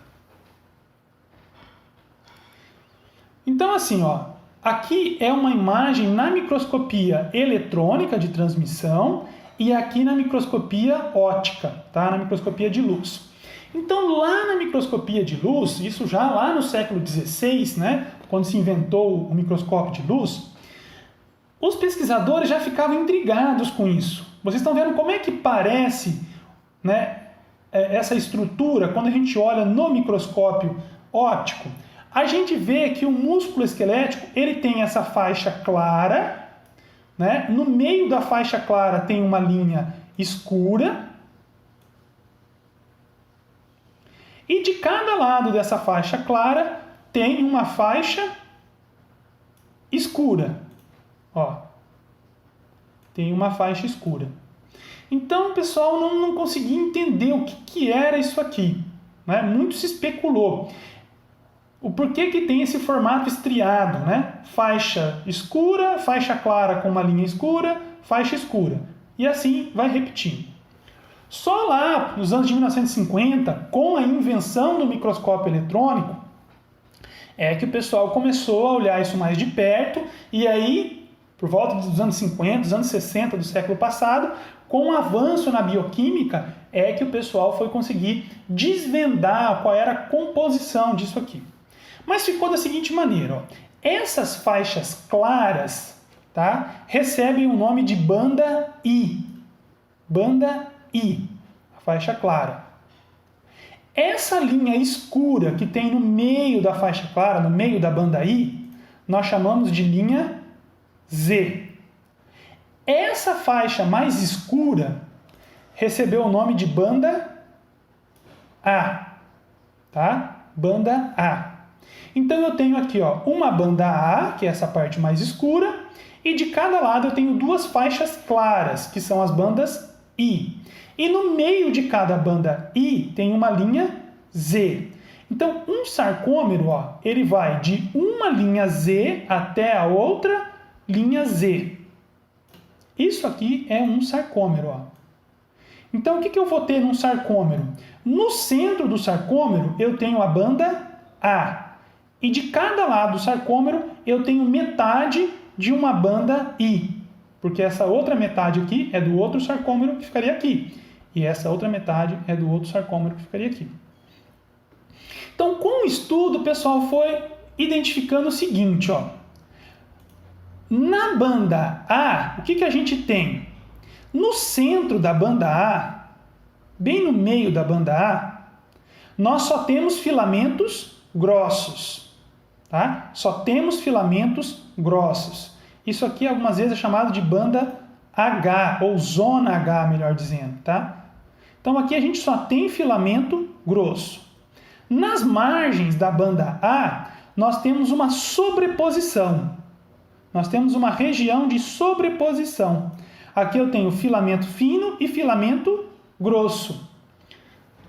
Então assim, ó, aqui é uma imagem na microscopia eletrônica de transmissão e aqui na microscopia óptica, tá? Na microscopia de luz. Então, lá na microscopia de luz, isso já lá no século XVI, né, quando se inventou o microscópio de luz, os pesquisadores já ficavam intrigados com isso. Vocês estão vendo como é que parece, né, essa estrutura quando a gente olha no microscópio óptico? A gente vê que o músculo esquelético ele tem essa faixa clara, né? No meio da faixa clara tem uma linha escura, e de cada lado dessa faixa clara tem uma faixa escura. Ó, tem uma faixa escura. Então o pessoal não conseguia entender o que era isso aqui, né? Muito se especulou. O porquê que tem esse formato estriado, né? Faixa escura, faixa clara com uma linha escura, faixa escura. E assim vai repetindo. Só lá nos anos de 1950, com a invenção do microscópio eletrônico, é que o pessoal começou a olhar isso mais de perto, e aí, por volta dos anos 50, dos anos 60 do século passado, com o avanço na bioquímica, é que o pessoal foi conseguir desvendar qual era a composição disso aqui. Mas ficou da seguinte maneira, ó. Essas faixas claras, tá, recebem o nome de banda I. Banda I, a faixa clara. Essa linha escura que tem no meio da faixa clara, no meio da banda I, nós chamamos de linha Z. Essa faixa mais escura recebeu o nome de banda A, tá? Banda A. Então eu tenho aqui, ó, uma banda A, que é essa parte mais escura, e de cada lado eu tenho duas faixas claras, que são as bandas I. E no meio de cada banda I tem uma linha Z. Então, um sarcômero, ó, ele vai de uma linha Z até a outra linha Z. Isso aqui é um sarcômero, ó. Então, o que eu vou ter num sarcômero? No centro do sarcômero, eu tenho a banda A. E de cada lado do sarcômero, eu tenho metade de uma banda I. Porque essa outra metade aqui é do outro sarcômero que ficaria aqui. E essa outra metade é do outro sarcômero que ficaria aqui. Então, com o estudo, o pessoal foi identificando o seguinte, ó. Na banda A, o que a gente tem? No centro da banda A, bem no meio da banda A, nós só temos filamentos grossos, tá? Só temos filamentos grossos. Isso aqui algumas vezes é chamado de banda H, ou zona H, melhor dizendo, tá? Então aqui a gente só tem filamento grosso. Nas margens da banda A, nós temos uma sobreposição. Nós temos uma região de sobreposição. Aqui eu tenho filamento fino e filamento grosso.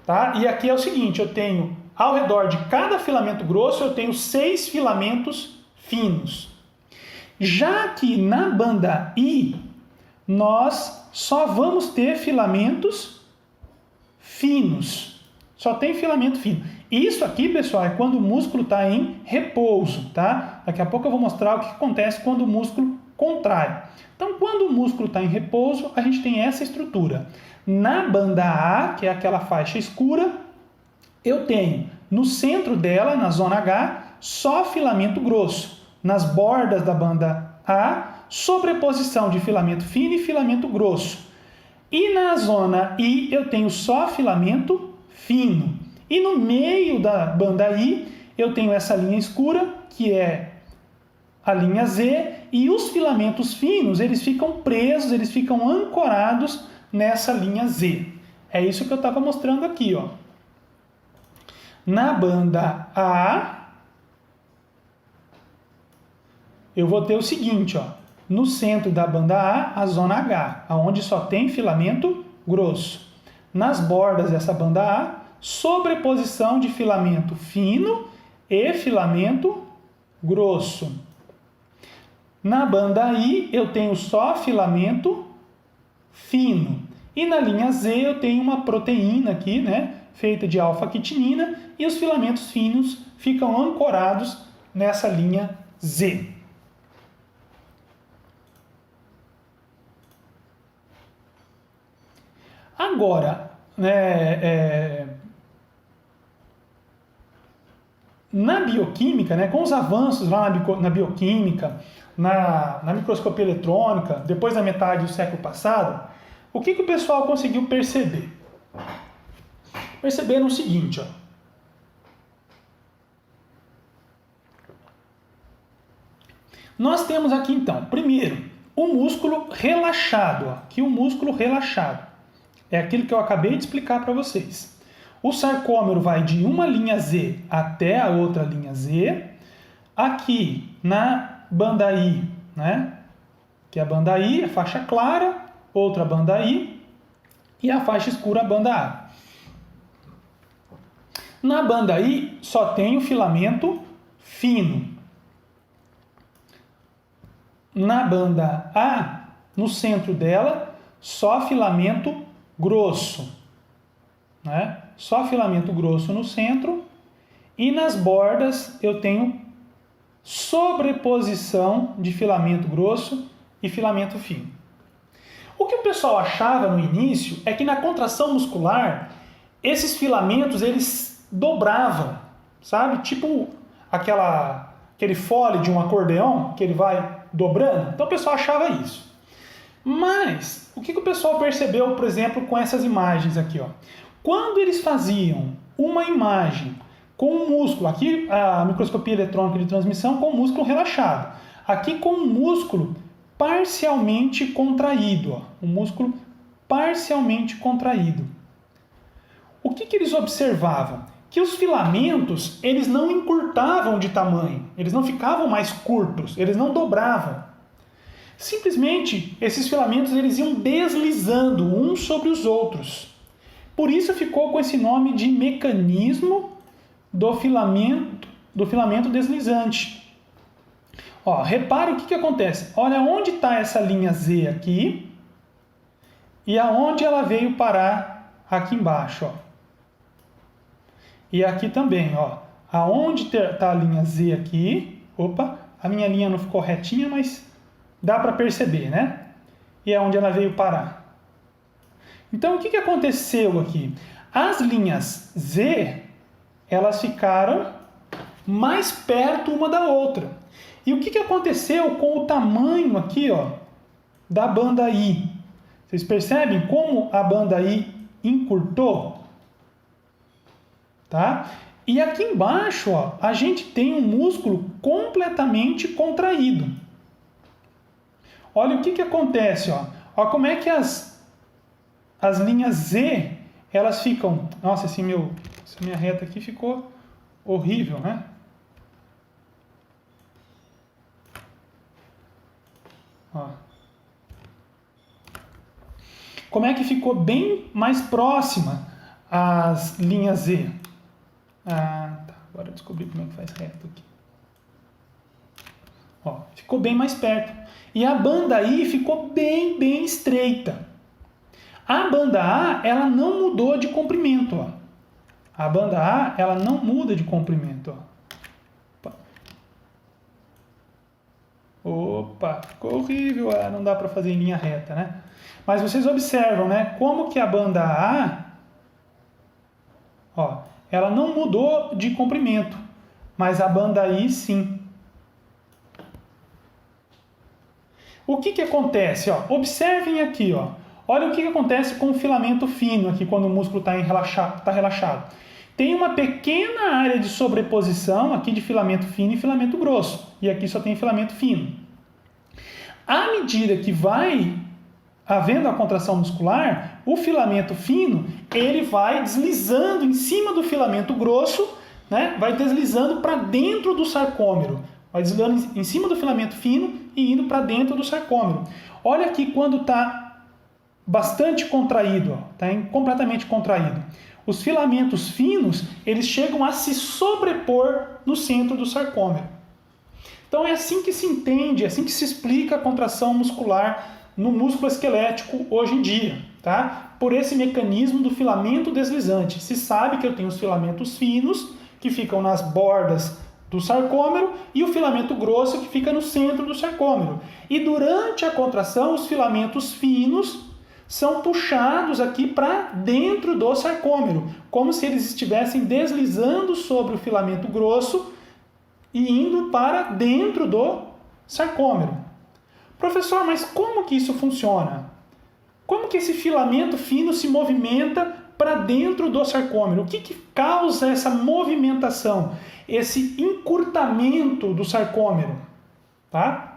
Tá? E aqui é o seguinte, eu tenho, ao redor de cada filamento grosso, eu tenho 6 filamentos finos. Já que na banda I, nós só vamos ter filamentos finos. Só tem filamento fino. Isso aqui, pessoal, é quando o músculo está em repouso, tá? Daqui a pouco eu vou mostrar o que acontece quando o músculo contrai. Então, quando o músculo está em repouso, a gente tem essa estrutura. Na banda A, que é aquela faixa escura, eu tenho no centro dela, na zona H, só filamento grosso. Nas bordas da banda A, sobreposição de filamento fino e filamento grosso. E na zona I, eu tenho só filamento fino. E no meio da banda I, eu tenho essa linha escura, que é a linha Z, e os filamentos finos, eles ficam presos, eles ficam ancorados nessa linha Z. É isso que eu estava mostrando aqui, ó. Na banda A, eu vou ter o seguinte, ó. No centro da banda A zona H, onde só tem filamento grosso. Nas bordas dessa banda A, sobreposição de filamento fino e filamento grosso. Na banda I, eu tenho só filamento fino. E na linha Z, eu tenho uma proteína aqui, né, feita de alfa-quitinina, e os filamentos finos ficam ancorados nessa linha Z. Agora, na bioquímica, né, com os avanços lá na bioquímica, na microscopia eletrônica, depois da metade do século passado, o que o pessoal conseguiu perceber? Perceberam o seguinte, ó. Nós temos aqui então, primeiro, o músculo relaxado. Ó. Aqui o músculo relaxado. É aquilo que eu acabei de explicar para vocês. O sarcômero vai de uma linha Z até a outra linha Z. Aqui na banda I, né? Que é a banda I, a faixa clara, outra banda I e a faixa escura, a banda A. Na banda I só tem o filamento fino. Na banda A, no centro dela, só filamento grosso, né? Só filamento grosso no centro, e nas bordas eu tenho sobreposição de filamento grosso e filamento fino. O que o pessoal achava no início é que na contração muscular esses filamentos eles dobravam, sabe? Tipo aquele fole de um acordeão que ele vai dobrando. Então o pessoal achava isso. Mas o que o pessoal percebeu, por exemplo, com essas imagens aqui, ó? Quando eles faziam uma imagem com um músculo, aqui a microscopia eletrônica de transmissão com o músculo relaxado, aqui com um músculo parcialmente contraído, ó, um músculo parcialmente contraído. O que eles observavam? Que os filamentos eles não encurtavam de tamanho, eles não ficavam mais curtos, eles não dobravam. Simplesmente esses filamentos eles iam deslizando uns sobre os outros. Por isso ficou com esse nome de mecanismo do filamento deslizante. Ó, repare o que acontece. Olha onde está essa linha Z aqui E aonde ela veio parar? Aqui embaixo, ó. E aqui também, ó. Aonde está a linha Z aqui? Opa, a minha linha não ficou retinha, mas dá para perceber, né? E é onde ela veio parar. Então, o que aconteceu aqui? As linhas Z, elas ficaram mais perto uma da outra. E o que aconteceu com o tamanho aqui, ó, da banda I? Vocês percebem como a banda I encurtou? Tá? E aqui embaixo, ó, a gente tem um músculo completamente contraído. Olha o que acontece, ó. Ó como é que as linhas Z, elas ficam... Nossa, essa minha reta aqui ficou horrível, né? Ó. Como é que ficou bem mais próxima as linhas Z? Ah, tá. Agora eu descobri como é que faz reto aqui. Ó, ficou bem mais perto. E a banda I ficou bem estreita. A banda A, ela não mudou de comprimento, ó. A banda A, ela não muda de comprimento, ó. Opa, ficou horrível, não dá para fazer em linha reta, né? Mas vocês observam, né? Como que a banda A, ó, ela não mudou de comprimento, mas a banda I sim. O que acontece? Ó? Observem aqui, ó. Olha o que acontece com o filamento fino aqui quando o músculo está relaxado. Tem uma pequena área de sobreposição aqui de filamento fino e filamento grosso. E aqui só tem filamento fino. À medida que vai havendo a contração muscular, o filamento fino ele vai deslizando em cima do filamento grosso, né? Vai deslizando para dentro do sarcômero. Vai deslizando em cima do filamento fino e indo para dentro do sarcômero. Olha aqui quando está bastante contraído, está completamente contraído. Os filamentos finos, eles chegam a se sobrepor no centro do sarcômero. Então é assim que se entende, é assim que se explica a contração muscular no músculo esquelético hoje em dia, tá? Por esse mecanismo do filamento deslizante. Se sabe que eu tenho os filamentos finos, que ficam nas bordas do sarcômero, e o filamento grosso, que fica no centro do sarcômero. E durante a contração, os filamentos finos são puxados aqui para dentro do sarcômero, como se eles estivessem deslizando sobre o filamento grosso e indo para dentro do sarcômero. Professor, mas como que isso funciona? Como que esse filamento fino se movimenta para dentro do sarcômero? O que causa essa movimentação, esse encurtamento do sarcômero? Tá?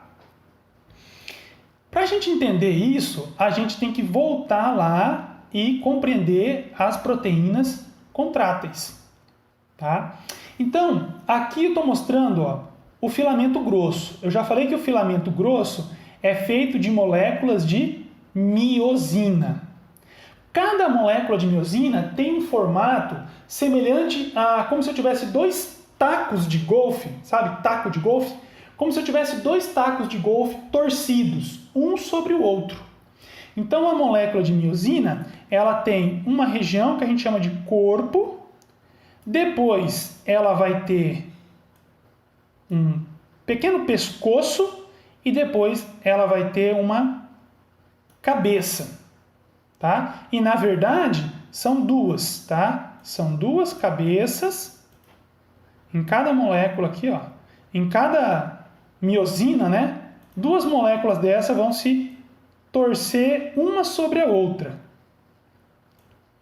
Para a gente entender isso, a gente tem que voltar lá e compreender as proteínas contráteis. Tá? Então, aqui eu estou mostrando, ó, o filamento grosso. Eu já falei que o filamento grosso é feito de moléculas de miosina. Cada molécula de miosina tem um formato semelhante a como se eu tivesse dois tacos de golfe, sabe? Taco de golfe. Como se eu tivesse dois tacos de golfe torcidos, um sobre o outro. Então a molécula de miosina, ela tem uma região que a gente chama de corpo, depois ela vai ter um pequeno pescoço e depois ela vai ter uma cabeça, tá? E na verdade são duas, tá? São duas cabeças em cada molécula aqui, ó. Em cada miosina, né? Duas moléculas dessa vão se torcer uma sobre a outra.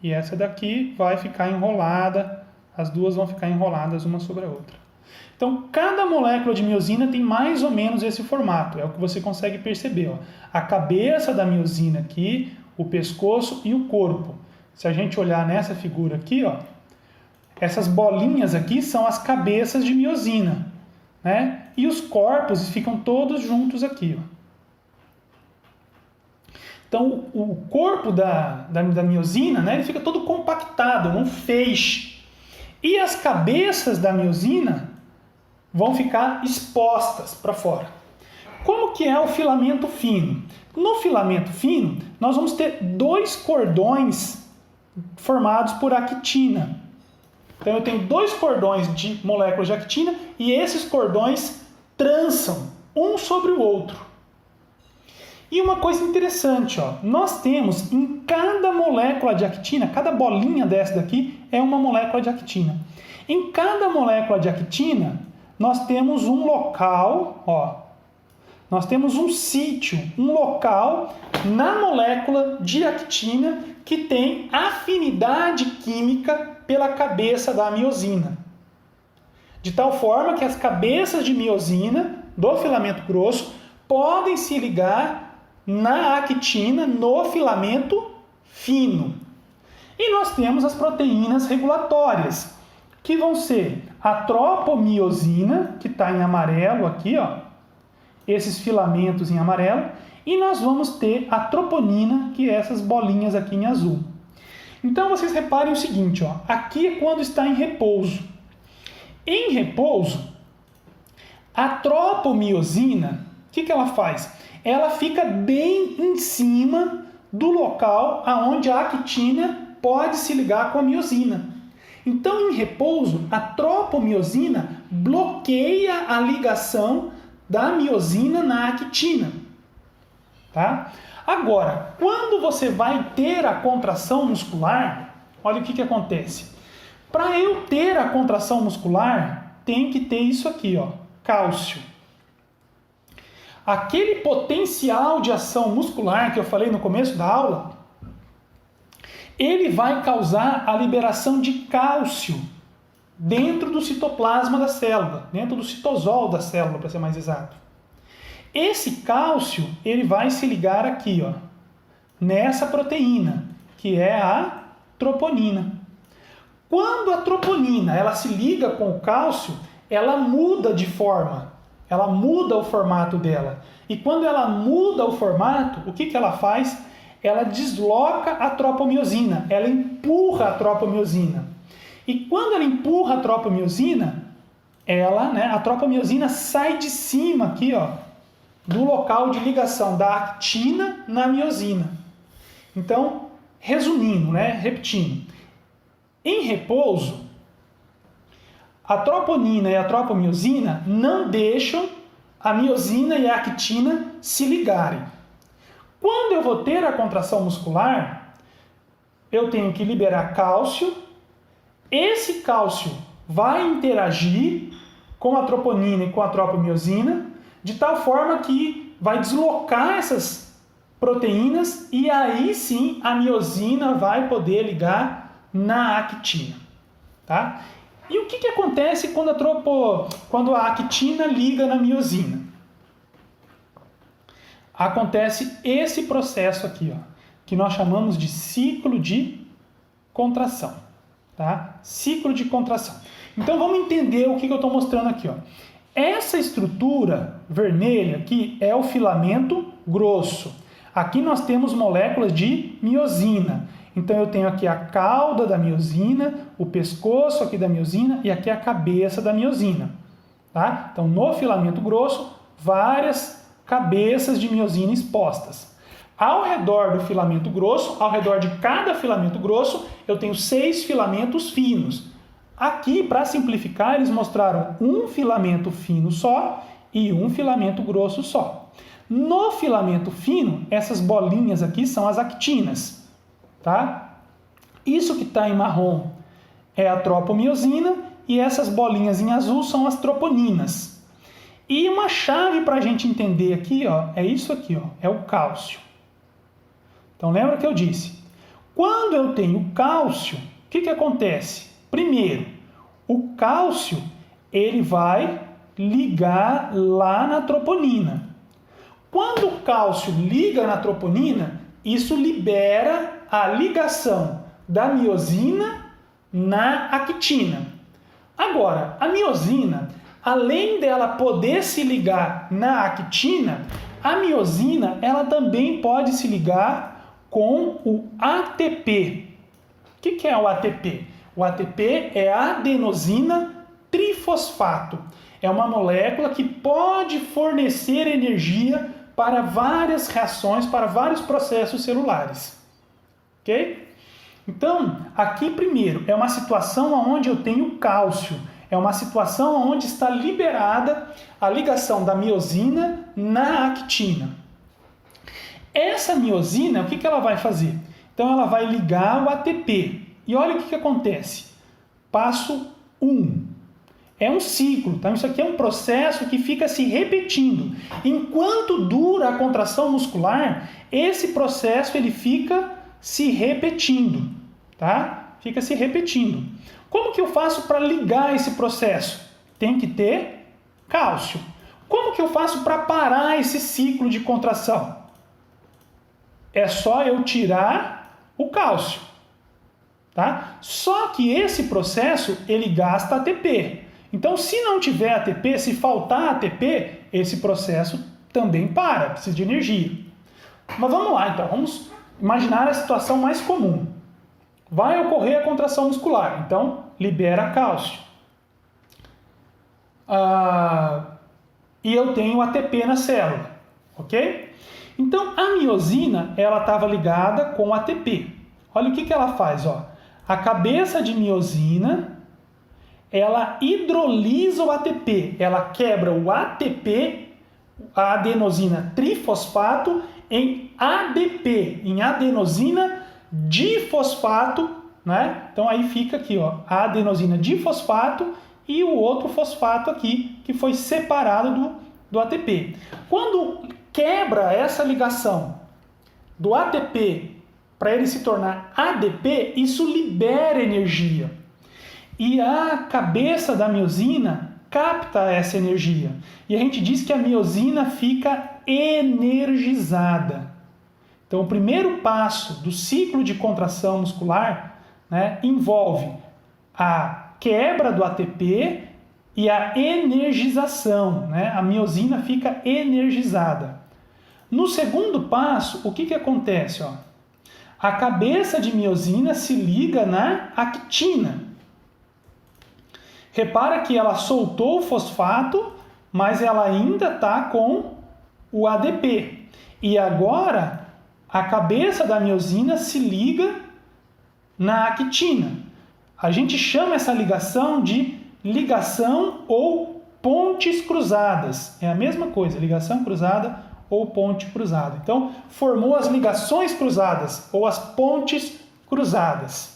E essa daqui vai ficar enrolada, as duas vão ficar enroladas uma sobre a outra. Então, cada molécula de miosina tem mais ou menos esse formato. É o que você consegue perceber, ó. A cabeça da miosina aqui, o pescoço e o corpo. Se a gente olhar nessa figura aqui, ó, essas bolinhas aqui são as cabeças de miosina, né? E os corpos ficam todos juntos aqui, ó. Então, o corpo da miosina, né, ele fica todo compactado, num feixe. E as cabeças da miosina vão ficar expostas para fora. Como que é o filamento fino? No filamento fino, nós vamos ter dois cordões formados por actina. Então eu tenho dois cordões de moléculas de actina e esses cordões trançam um sobre o outro. E uma coisa interessante, ó, nós temos em cada molécula de actina, cada bolinha dessa daqui é uma molécula de actina. Em cada molécula de actina, nós temos um local, ó, nós temos um sítio, um local na molécula de actina que tem afinidade química pela cabeça da miosina. De tal forma que as cabeças de miosina do filamento grosso podem se ligar na actina no filamento fino. E nós temos as proteínas regulatórias, que vão ser a tropomiosina, que está em amarelo aqui, ó, esses filamentos em amarelo, e nós vamos ter a troponina, que é essas bolinhas aqui em azul. Então vocês reparem o seguinte, ó, aqui é quando está em repouso. Em repouso, a tropomiosina, o que ela faz? Ela fica bem em cima do local aonde a actina pode se ligar com a miosina. Então, em repouso, a tropomiosina bloqueia a ligação da miosina na actina. Tá? Agora, quando você vai ter a contração muscular, olha o que acontece. Para eu ter a contração muscular, tem que ter isso aqui, ó, cálcio. Aquele potencial de ação muscular que eu falei no começo da aula, ele vai causar a liberação de cálcio dentro do citoplasma da célula, dentro do citosol da célula, para ser mais exato. Esse cálcio, ele vai se ligar aqui, ó, nessa proteína, que é a troponina. Quando a troponina ela se liga com o cálcio, ela muda de forma. Ela muda o formato dela. E quando ela muda o formato, o que ela faz? Ela desloca a tropomiosina. Ela empurra a tropomiosina. E quando ela empurra a tropomiosina, a tropomiosina sai de cima aqui, ó, do local de ligação da actina na miosina. Então, resumindo, repetindo. Em repouso, a troponina e a tropomiosina não deixam a miosina e a actina se ligarem. Quando eu vou ter a contração muscular, eu tenho que liberar cálcio. Esse cálcio vai interagir com a troponina e com a tropomiosina, de tal forma que vai deslocar essas proteínas e aí sim a miosina vai poder ligar na actina. Tá? E o que acontece quando a actina liga na miosina? Acontece esse processo aqui, ó, que nós chamamos de ciclo de contração. Tá? Ciclo de contração. Então vamos entender o que eu estou mostrando aqui. Ó. Essa estrutura vermelha aqui é o filamento grosso. Aqui nós temos moléculas de miosina. Então eu tenho aqui a cauda da miosina, o pescoço aqui da miosina e aqui a cabeça da miosina. Tá? Então no filamento grosso, várias cabeças de miosina expostas. Ao redor do filamento grosso, ao redor de cada filamento grosso, eu tenho 6 filamentos finos. Aqui, para simplificar, eles mostraram um filamento fino só e um filamento grosso só. No filamento fino, essas bolinhas aqui são as actinas. Tá? Isso que está em marrom é a tropomiosina e essas bolinhas em azul são as troponinas. E uma chave para a gente entender aqui, ó, é isso aqui, ó, é o cálcio. Então lembra que eu disse, quando eu tenho cálcio, o que acontece? Primeiro, o cálcio ele vai ligar lá na troponina. Quando o cálcio liga na troponina, isso libera a ligação da miosina na actina. Agora, a miosina, além dela poder se ligar na actina, a miosina ela também pode se ligar com o ATP. O que é o ATP? O ATP é adenosina trifosfato. é uma molécula que pode fornecer energia para várias reações, para vários processos celulares. Ok? Então, aqui primeiro, é uma situação onde eu tenho cálcio. É uma situação onde está liberada a ligação da miosina na actina. Essa miosina, o que ela vai fazer? Então, ela vai ligar o ATP. E olha o que acontece. Passo 1. É um ciclo, tá? Isso aqui é um processo que fica se repetindo. Enquanto dura a contração muscular, esse processo ele fica se repetindo, tá? Fica se repetindo. Como que eu faço para ligar esse processo? Tem que ter cálcio. Como que eu faço para parar esse ciclo de contração? É só eu tirar o cálcio, tá? Só que esse processo ele gasta ATP. Então, se não tiver ATP, se faltar ATP, esse processo também para, precisa de energia. Mas vamos lá, então, vamos imaginar a situação mais comum. Vai ocorrer a contração muscular, então libera cálcio. E eu tenho ATP na célula, ok? Então, a miosina, ela estava ligada com ATP. Olha o que ela faz, ó. A cabeça de miosina, ela hidrolisa o ATP, ela quebra o ATP, a adenosina trifosfato, em ADP, em adenosina difosfato, né? Então aí fica aqui, ó, a adenosina difosfato e o outro fosfato aqui, que foi separado do ATP. Quando quebra essa ligação do ATP para ele se tornar ADP, isso libera energia. E a cabeça da miosina capta essa energia. E a gente diz que a miosina fica energizada. Então, o primeiro passo do ciclo de contração muscular, né, envolve a quebra do ATP e a energização. Né? A miosina fica energizada. No segundo passo, o que acontece? Ó? A cabeça de miosina se liga na actina. Repara que ela soltou o fosfato, mas ela ainda está com o ADP. E agora, a cabeça da miosina se liga na actina. A gente chama essa ligação de ligação ou pontes cruzadas. É a mesma coisa, ligação cruzada ou ponte cruzada. Então, formou as ligações cruzadas ou as pontes cruzadas.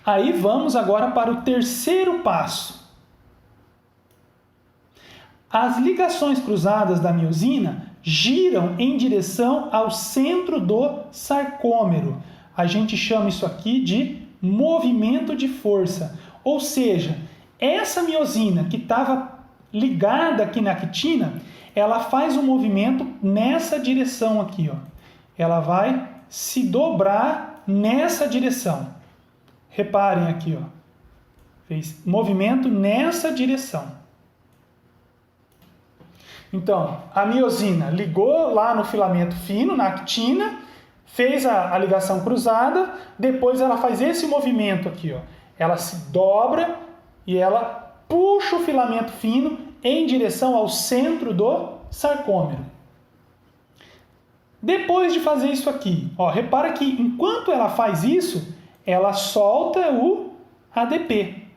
Aí vamos agora para o terceiro passo. As ligações cruzadas da miosina giram em direção ao centro do sarcômero. A gente chama isso aqui de movimento de força. Ou seja, essa miosina que estava ligada aqui na actina, ela faz um movimento nessa direção aqui, ó. Ela vai se dobrar nessa direção. Reparem aqui, ó. Fez movimento nessa direção. Então, a miosina ligou lá no filamento fino, na actina, fez a ligação cruzada, depois ela faz esse movimento aqui, ó. Ela se dobra e ela puxa o filamento fino em direção ao centro do sarcômero. Depois de fazer isso aqui, ó, repara que enquanto ela faz isso, ela solta o ADP.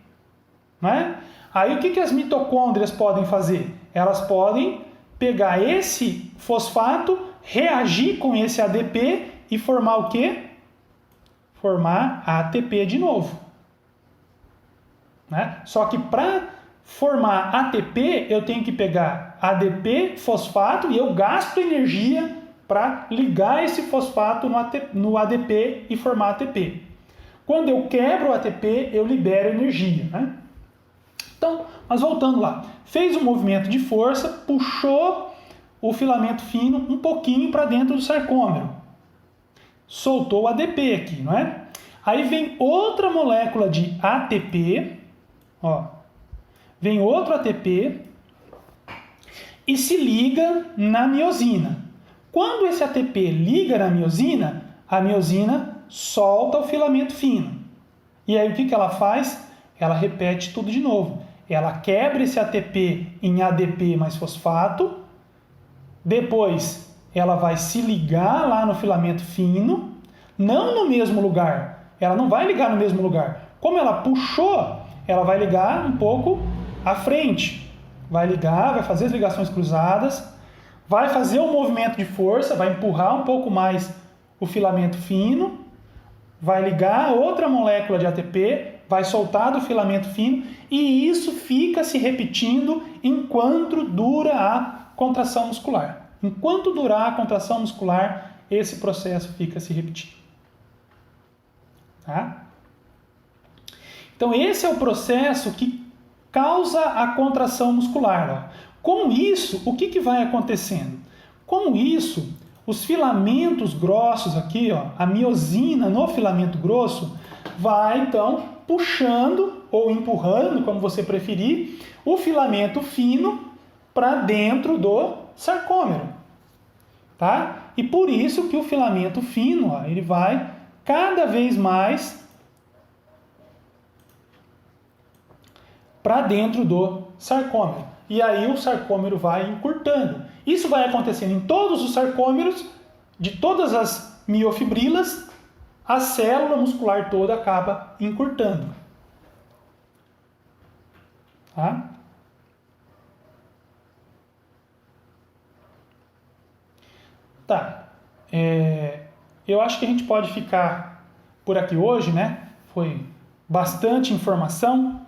Né? Aí o que as mitocôndrias podem fazer? Elas podem pegar esse fosfato, reagir com esse ADP e formar o quê? Formar ATP de novo. Né? Só que para formar ATP, eu tenho que pegar ADP, fosfato, e eu gasto energia para ligar esse fosfato no ADP e formar ATP. Quando eu quebro o ATP, eu libero energia. Né? Então, mas voltando lá. Fez um movimento de força, puxou o filamento fino um pouquinho para dentro do sarcômero. Soltou o ADP aqui, não é? Aí vem outra molécula de ATP, ó. Vem outro ATP e se liga na miosina. Quando esse ATP liga na miosina, a miosina solta o filamento fino. E aí o que ela faz? Ela repete tudo de novo. ela quebra esse ATP em ADP mais fosfato, depois ela vai se ligar lá no filamento fino, não no mesmo lugar, ela não vai ligar no mesmo lugar. Como ela puxou, ela vai ligar um pouco à frente, vai ligar, vai fazer as ligações cruzadas, vai fazer um movimento de força, vai empurrar um pouco mais o filamento fino, vai ligar outra molécula de ATP, vai soltar do filamento fino e isso fica se repetindo enquanto dura a contração muscular. Enquanto durar a contração muscular, esse processo fica se repetindo. Tá? Então esse é o processo que causa a contração muscular. Ó. Com isso, o que vai acontecendo? Com isso, os filamentos grossos aqui, ó, a miosina no filamento grosso, vai então puxando ou empurrando, como você preferir, o filamento fino para dentro do sarcômero. Tá? E por isso que o filamento fino, ó, ele vai cada vez mais para dentro do sarcômero. E aí o sarcômero vai encurtando. Isso vai acontecendo em todos os sarcômeros, de todas as miofibrilas, a célula muscular toda acaba encurtando. Tá? Tá. Eu acho que a gente pode ficar por aqui hoje, né? Foi bastante informação.